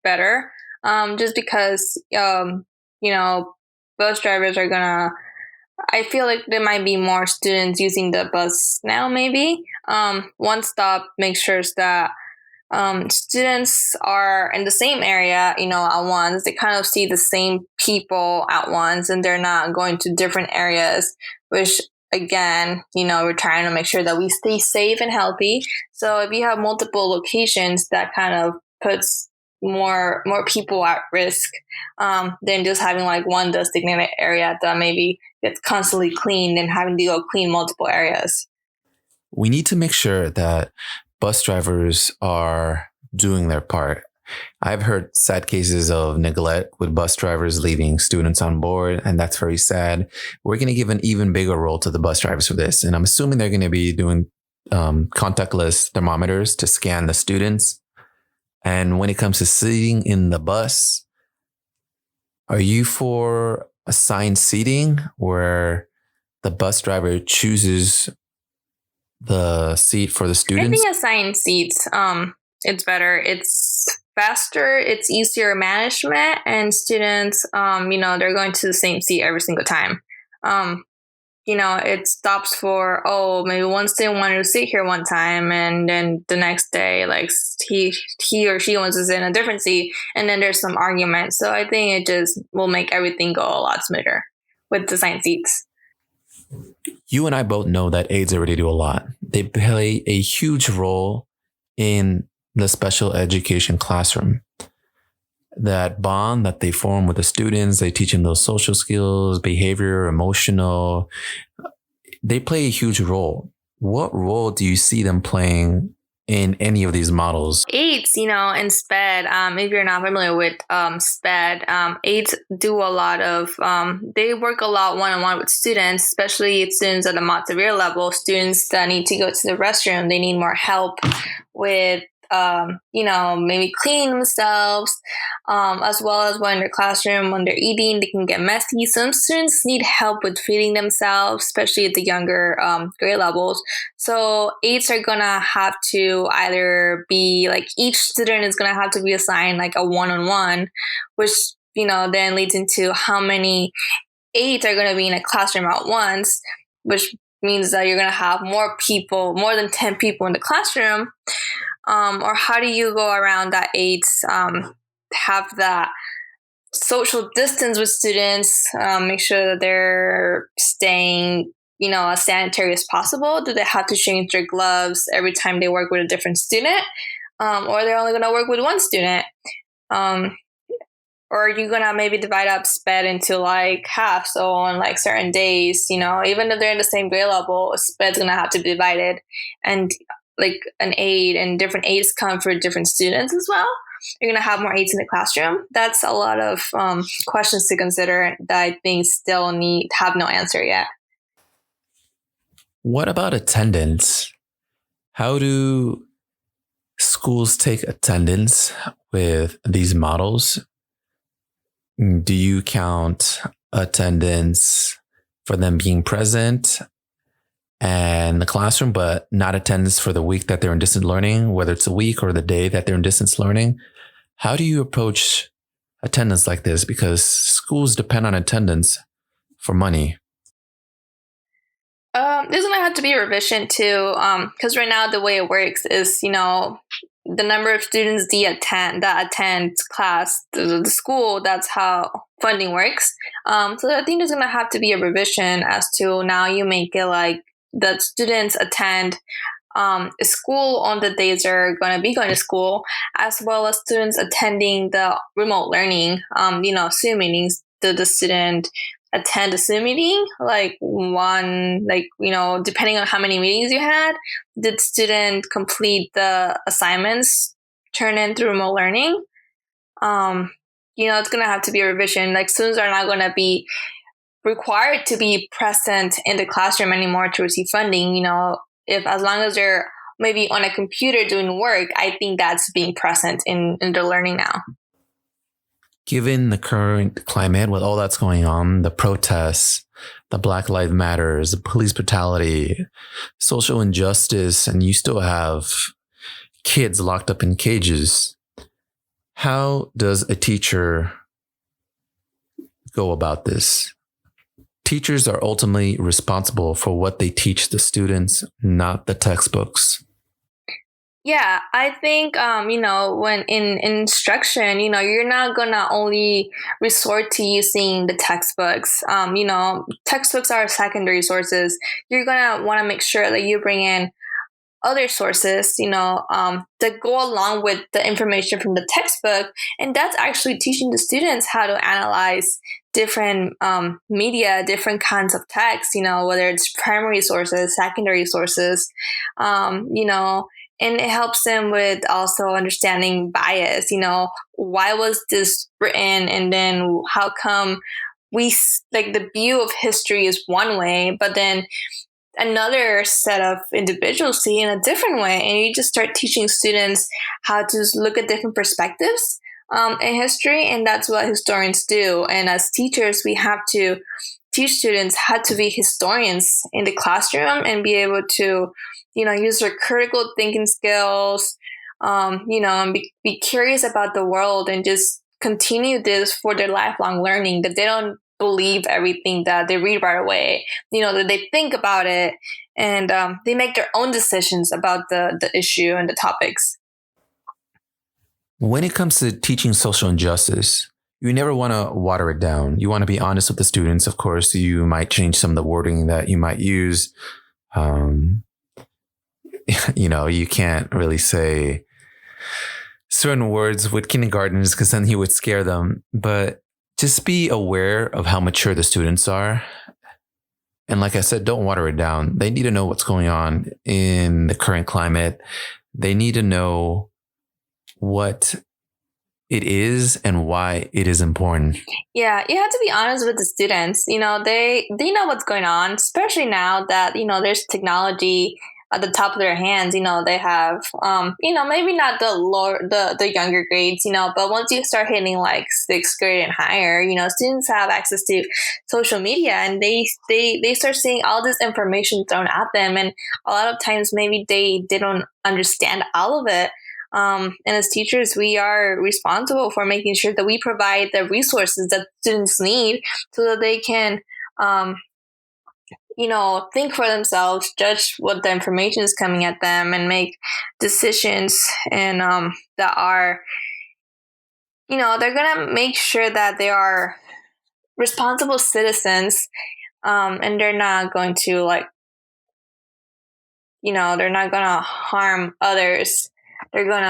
better. Just because, bus drivers are gonna. I feel like there might be more students using the bus now. Maybe one stop makes sure that students are in the same area, at once. They kind of see the same people at once, and they're not going to different areas, which, again, we're trying to make sure that we stay safe and healthy. So if you have multiple locations, that kind of puts more people at risk than just having like one designated area that maybe gets constantly cleaned and having to go clean multiple areas. We need to make sure that bus drivers are doing their part. I've heard sad cases of neglect with bus drivers leaving students on board, and that's very sad. We're going to give an even bigger role to the bus drivers for this, and I'm assuming they're going to be doing contactless thermometers to scan the students. And when it comes to sitting in the bus, are you for assigned seating where the bus driver chooses the seat for the students? I think assigned seats, it's better. It's faster, it's easier management, and students, they're going to the same seat every single time. It stops for, maybe one student wanted to sit here one time, and then the next day, like he or she wants to sit in a different seat, and then there's some argument. So I think it just will make everything go a lot smoother with assigned seats. You and I both know that aides already do a lot. They play a huge role in the special education classroom. That bond that they form with the students, they teach them those social skills, behavior, emotional. They play a huge role. What role do you see them playing in any of these models? Aides, in SPED, if you're not familiar with SPED, aides do a lot of, they work a lot one-on-one with students, especially students at the mod severe level, students that need to go to the restroom. They need more help with maybe cleaning themselves, as well as when in their classroom, when they're eating, they can get messy. Some students need help with feeding themselves, especially at the younger grade levels. So aides are gonna have to either be like, each student is gonna have to be assigned like a one-on-one, which, then leads into how many aides are gonna be in a classroom at once, which means that you're gonna have more than 10 people in the classroom. Or how do you go around that aides have that social distance with students, make sure that they're staying, as sanitary as possible? Do they have to change their gloves every time they work with a different student? Or they're only going to work with one student? Or are you going to maybe divide up SPED into like half? So on like certain days, even if they're in the same grade level, SPED's going to have to be divided. And like an aide and different aides come for different students as well. You're going to have more aides in the classroom. That's a lot of questions to consider that I think still have no answer yet. What about attendance? How do schools take attendance with these models? Do you count attendance for them being present and the classroom, but not attendance for the week that they're in distance learning, whether it's a week or the day that they're in distance learning? How do you approach attendance like this? Because schools depend on attendance for money. There's gonna have to be a revision too, because right now the way it works is, the number of students that attend class, the school. That's how funding works. So I think there's gonna have to be a revision as to now you make it like that students attend school on the days they're going to be going to school, as well as students attending the remote learning, Zoom meetings. Did the student attend a Zoom meeting? Depending on how many meetings you had, did student complete the assignments turn in through remote learning? It's going to have to be a revision. Like, students are not going to be required to be present in the classroom anymore to receive funding. If as long as they're maybe on a computer doing work, I think that's being present in their learning now. Given the current climate with all that's going on, the protests, the Black Lives Matters, the police brutality, social injustice, and you still have kids locked up in cages, how does a teacher go about this? Teachers are ultimately responsible for what they teach the students, not the textbooks. Yeah, I think, when in instruction, you're not going to only resort to using the textbooks. Textbooks are secondary sources. You're going to want to make sure that you bring in other sources, that go along with the information from the textbook. And that's actually teaching the students how to analyze different media, different kinds of text, whether it's primary sources, secondary sources, and it helps them with also understanding bias. Why was this written? And then how come the view of history is one way, but then another set of individuals see in a different way. And you just start teaching students how to look at different perspectives in history. And that's what historians do. And as teachers, we have to teach students how to be historians in the classroom and be able to, use their critical thinking skills, and be curious about the world and just continue this for their lifelong learning, that they don't believe everything that they read right away, that they think about it and they make their own decisions about the issue and the topics. When it comes to teaching social injustice, you never want to water it down. You want to be honest with the students. Of course, you might change some of the wording that you might use. You can't really say certain words with kindergartners because then he would scare them. But just be aware of how mature the students are. And like I said, don't water it down. They need to know what's going on in the current climate. They need to know what it is and why it is important. Yeah, you have to be honest with the students. They know what's going on, especially now that, there's technology at the top of their hands. They have, maybe not the younger grades, but once you start hitting like sixth grade and higher, students have access to social media and they start seeing all this information thrown at them. And a lot of times maybe they don't understand all of it. And as teachers, we are responsible for making sure that we provide the resources that students need so that they can, think for themselves, judge what the information is coming at them, and make decisions and that are, they're going to make sure that they are responsible citizens, and they're not going to they're not going to harm others. They're going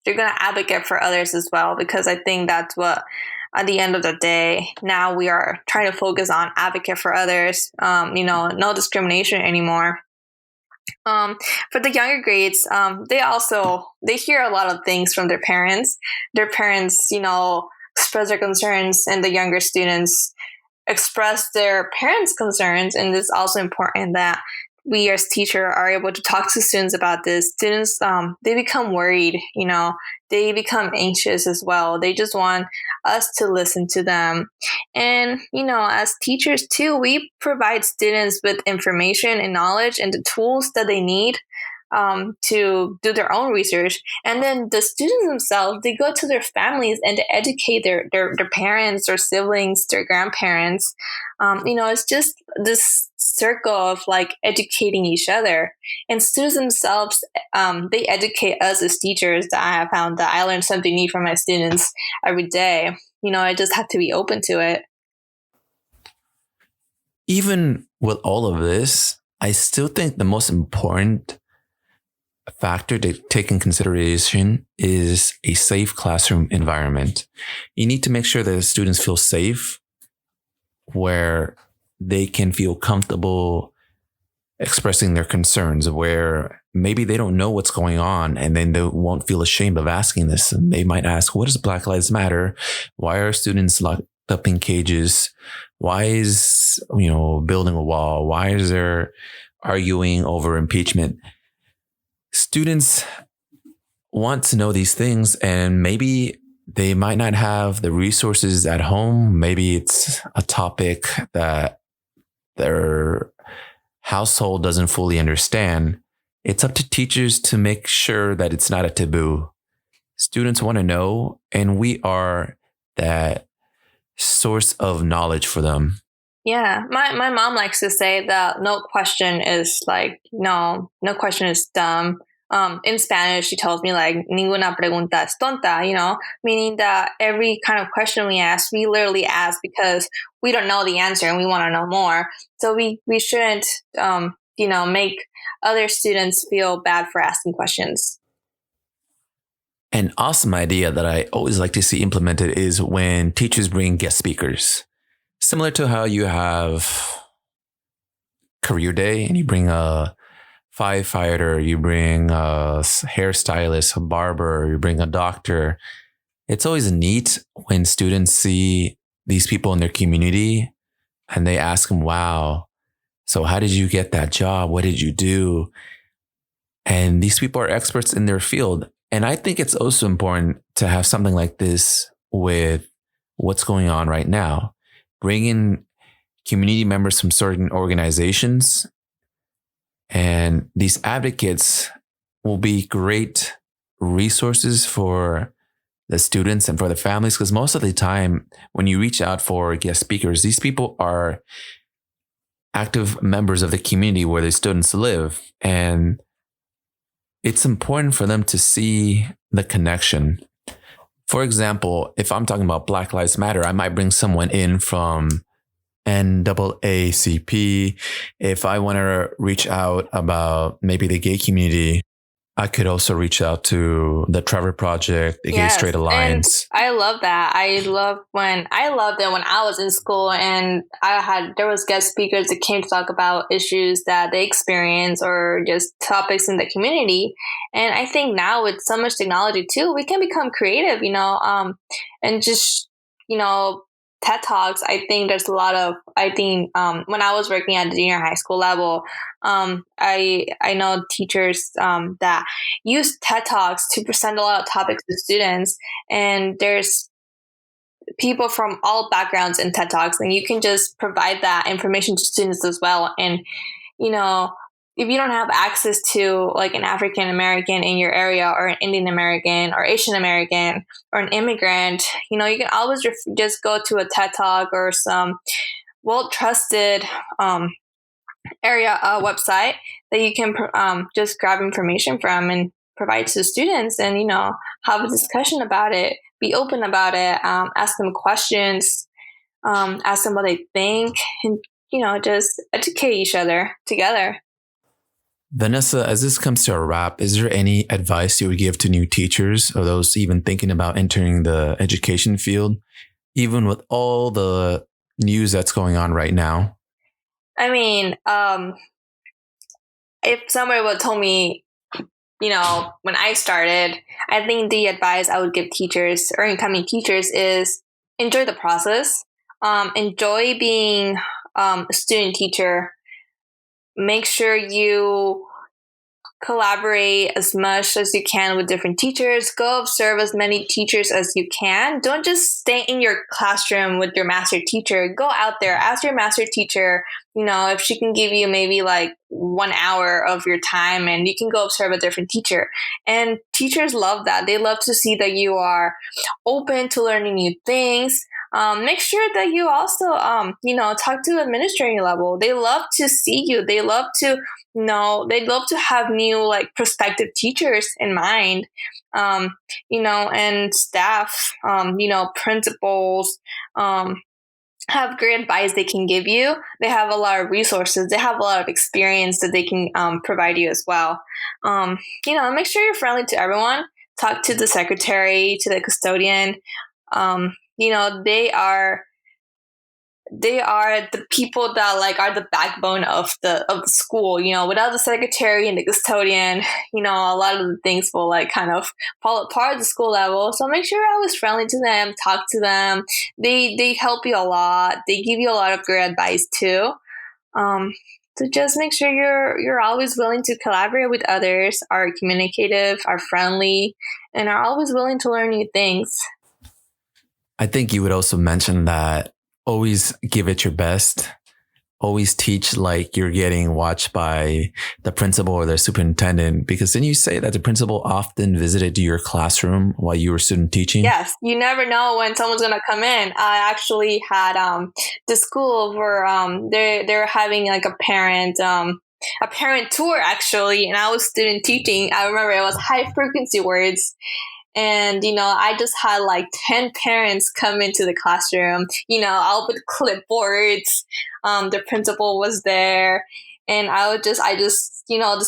to advocate for others as well, because I think that's what, at the end of the day, now we are trying to focus on advocate for others, no discrimination anymore. For the younger grades, they hear a lot of things from their parents. Their parents, express their concerns, and the younger students express their parents' concerns. And it's also important that we as teacher are able to talk to students about this, students, they become worried, they become anxious as well. They just want us to listen to them. And, as teachers too, we provide students with information and knowledge and the tools that they need to do their own research. And then the students themselves, they go to their families and to educate their parents, their siblings, their grandparents. It's just this circle of like educating each other. And students themselves, they educate us as teachers. That I have found that I learn something new from my students every day. I just have to be open to it. Even with all of this, I still think the most important factor to take in consideration is a safe classroom environment. You need to make sure that the students feel safe, where they can feel comfortable expressing their concerns, where maybe they don't know what's going on and then they won't feel ashamed of asking this. And they might ask, what does Black Lives Matter? Why are students locked up in cages? Why is, building a wall? Why is there arguing over impeachment? Students want to know these things, and maybe they might not have the resources at home. Maybe it's a topic that their household doesn't fully understand. It's up to teachers to make sure that it's not a taboo. Students want to know, and we are that source of knowledge for them. Yeah, my mom likes to say that no question is no question is dumb. In Spanish, she tells me like ninguna pregunta es tonta, meaning that every kind of question we ask, we literally ask because we don't know the answer and we want to know more. So we shouldn't, make other students feel bad for asking questions. An awesome idea that I always like to see implemented is when teachers bring guest speakers. Similar to how you have career day and you bring a firefighter, you bring a hairstylist, a barber, you bring a doctor. It's always neat when students see these people in their community and they ask them, wow, so how did you get that job? What did you do? And these people are experts in their field. And I think it's also important to have something like this with what's going on right now. Bring in community members from certain organizations, and these advocates will be great resources for the students and for the families, because most of the time when you reach out for guest speakers, these people are active members of the community where the students live. And it's important for them to see the connection. For example, if I'm talking about Black Lives Matter, I might bring someone in from NAACP. If I want to reach out about maybe the gay community, I could also reach out to the Trevor Project, the Gay Straight Alliance. And I love that. I loved it when I was in school and there was guest speakers that came to talk about issues that they experience or just topics in the community. And I think now with so much technology too, we can become creative, and just, TED Talks. I think there's a lot of, when I was working at the junior high school level, I know teachers that use TED Talks to present a lot of topics to students, and there's people from all backgrounds in TED Talks, and you can just provide that information to students as well. And, if you don't have access to like an African American in your area or an Indian American or Asian American or an immigrant, you can always just go to a TED Talk or some well-trusted area website that you can just grab information from and provide to students, and have a discussion about it, be open about it, ask them questions, ask them what they think, and just educate each other together. Vanessa, as this comes to a wrap, is there any advice you would give to new teachers or those even thinking about entering the education field, even with all the news that's going on right now? I mean, if somebody would have told me, when I started, I think the advice I would give teachers or incoming teachers is enjoy the process, enjoy being a student teacher. make sure you collaborate as much as you can with different teachers. Go observe as many teachers as you can. Don't just stay in your classroom with your master teacher. Go out there, ask your master teacher, if she can give you maybe like 1 hour of your time, and you can go observe a different teacher. And teachers love that. They love to see that you are open to learning new things. Make sure that you also, talk to administrating level. They love to see you. They love to they'd love to have new like prospective teachers in mind, and staff, principals, have great advice they can give you. They have a lot of resources. They have a lot of experience that they can provide you as well. Make sure you're friendly to everyone. Talk to the secretary, to the custodian. They are the people that like are the backbone of the school. Without the secretary and the custodian, a lot of the things will like kind of fall apart at the school level. So make sure you're always friendly to them, talk to them. They help you a lot. They give you a lot of great advice too. So just make sure you're always willing to collaborate with others, are communicative, are friendly, and are always willing to learn new things. I think you would also mention that always give it your best. Always teach like you're getting watched by the principal or the superintendent, because then you say that the principal often visited your classroom while you were student teaching. Yes, you never know when someone's gonna come in. I actually had the school where they're having like a parent tour actually, and I was student teaching. I remember it was high frequency words. And, I just had like 10 parents come into the classroom, all with clipboards. The principal was there. And the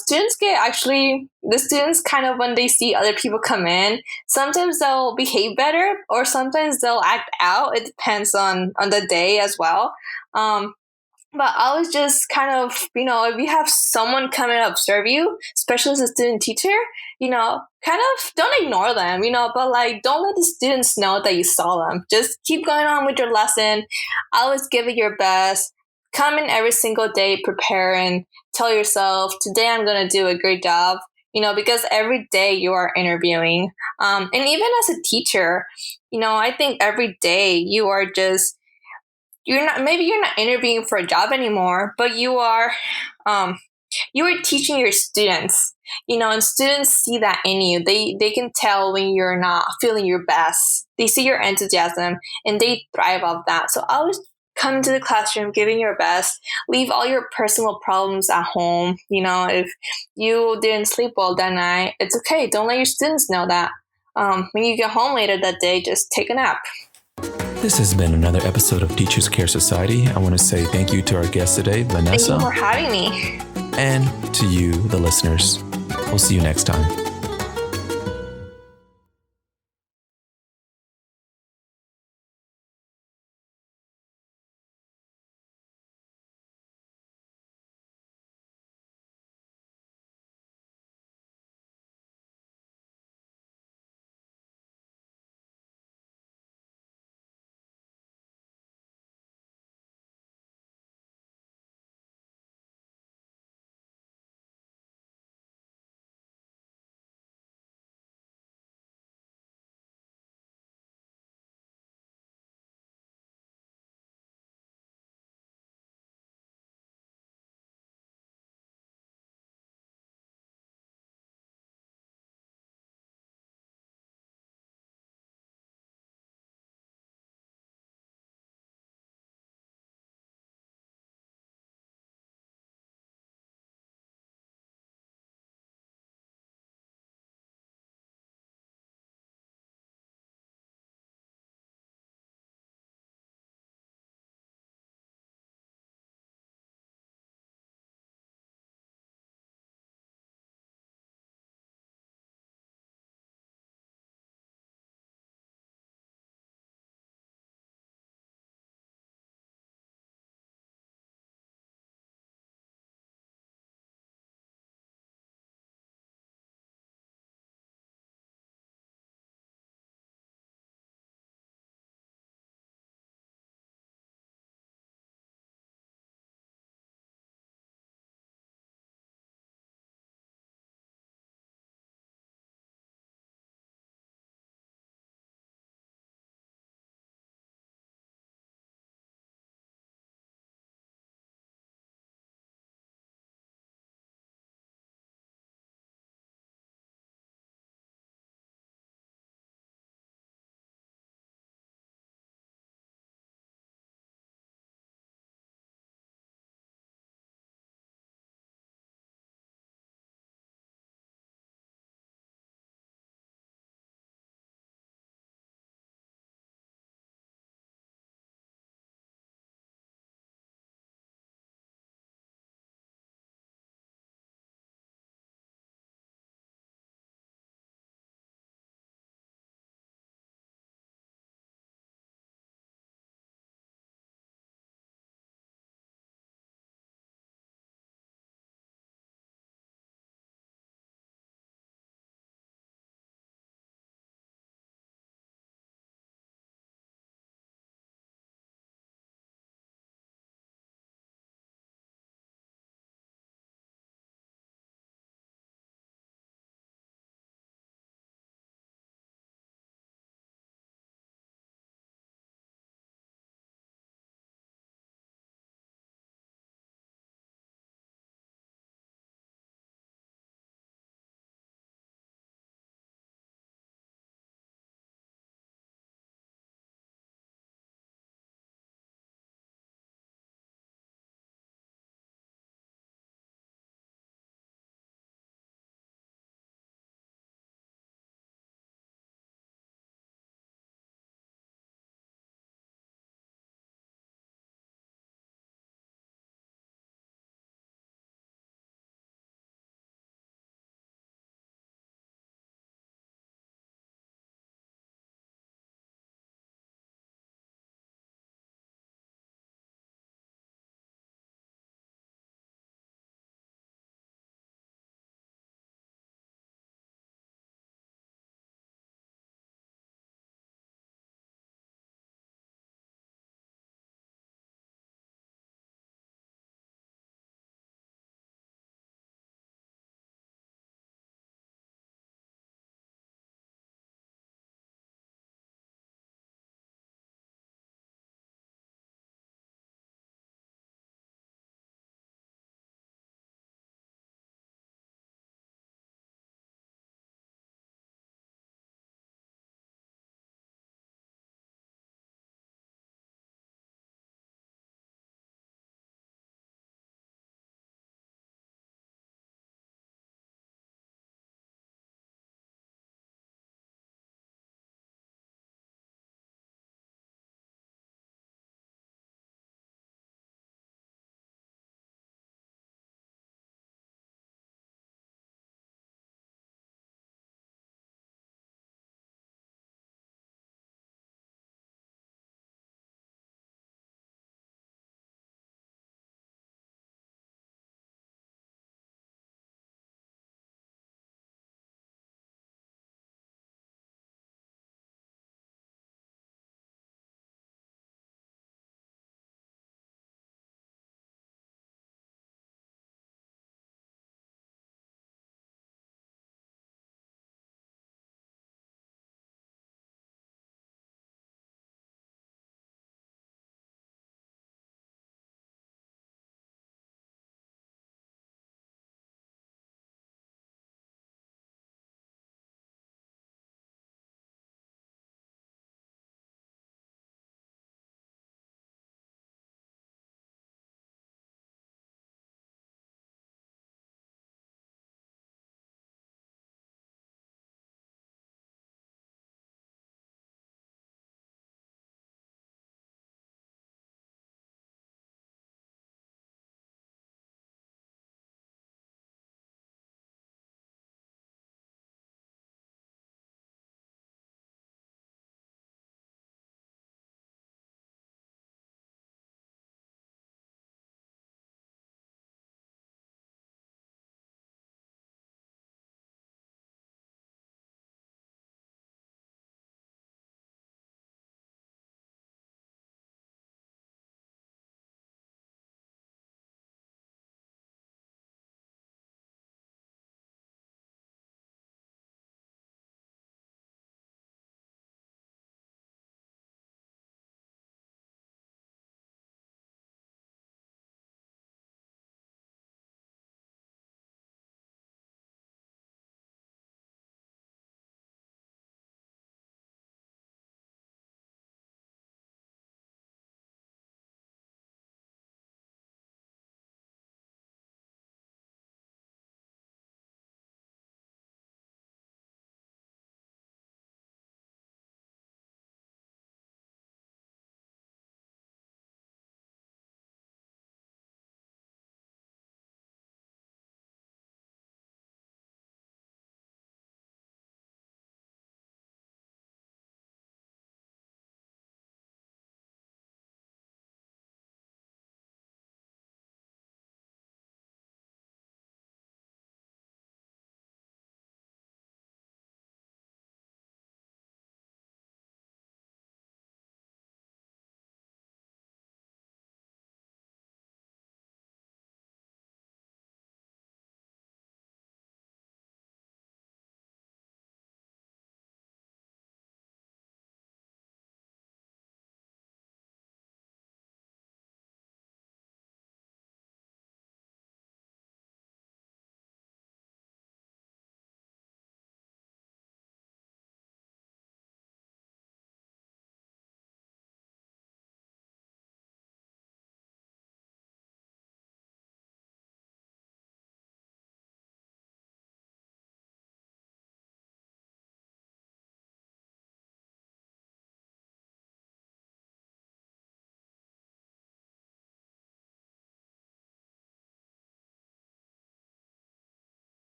students kind of, when they see other people come in, sometimes they'll behave better or sometimes they'll act out. It depends on the day as well. But I was just kind of, if you have someone come and observe you, especially as a student teacher, kind of don't ignore them, but like don't let the students know that you saw them. Just keep going on with your lesson. Always give it your best. Come in every single day, prepare and tell yourself, today I'm going to do a great job, because every day you are interviewing. And even as a teacher, I think every day you are just, you're not interviewing for a job anymore, but you are teaching your students, and students see that in you. They can tell when you're not feeling your best. They see your enthusiasm and they thrive off that. So always come to the classroom giving your best. Leave all your personal problems at home. If you didn't sleep well that night, it's okay. Don't let your students know that. When you get home later that day, just take a nap. This has been another episode of Teachers Care Society. I want to say thank you to our guest today, Vanessa. Thank you for having me. And to you, the listeners. We'll see you next time.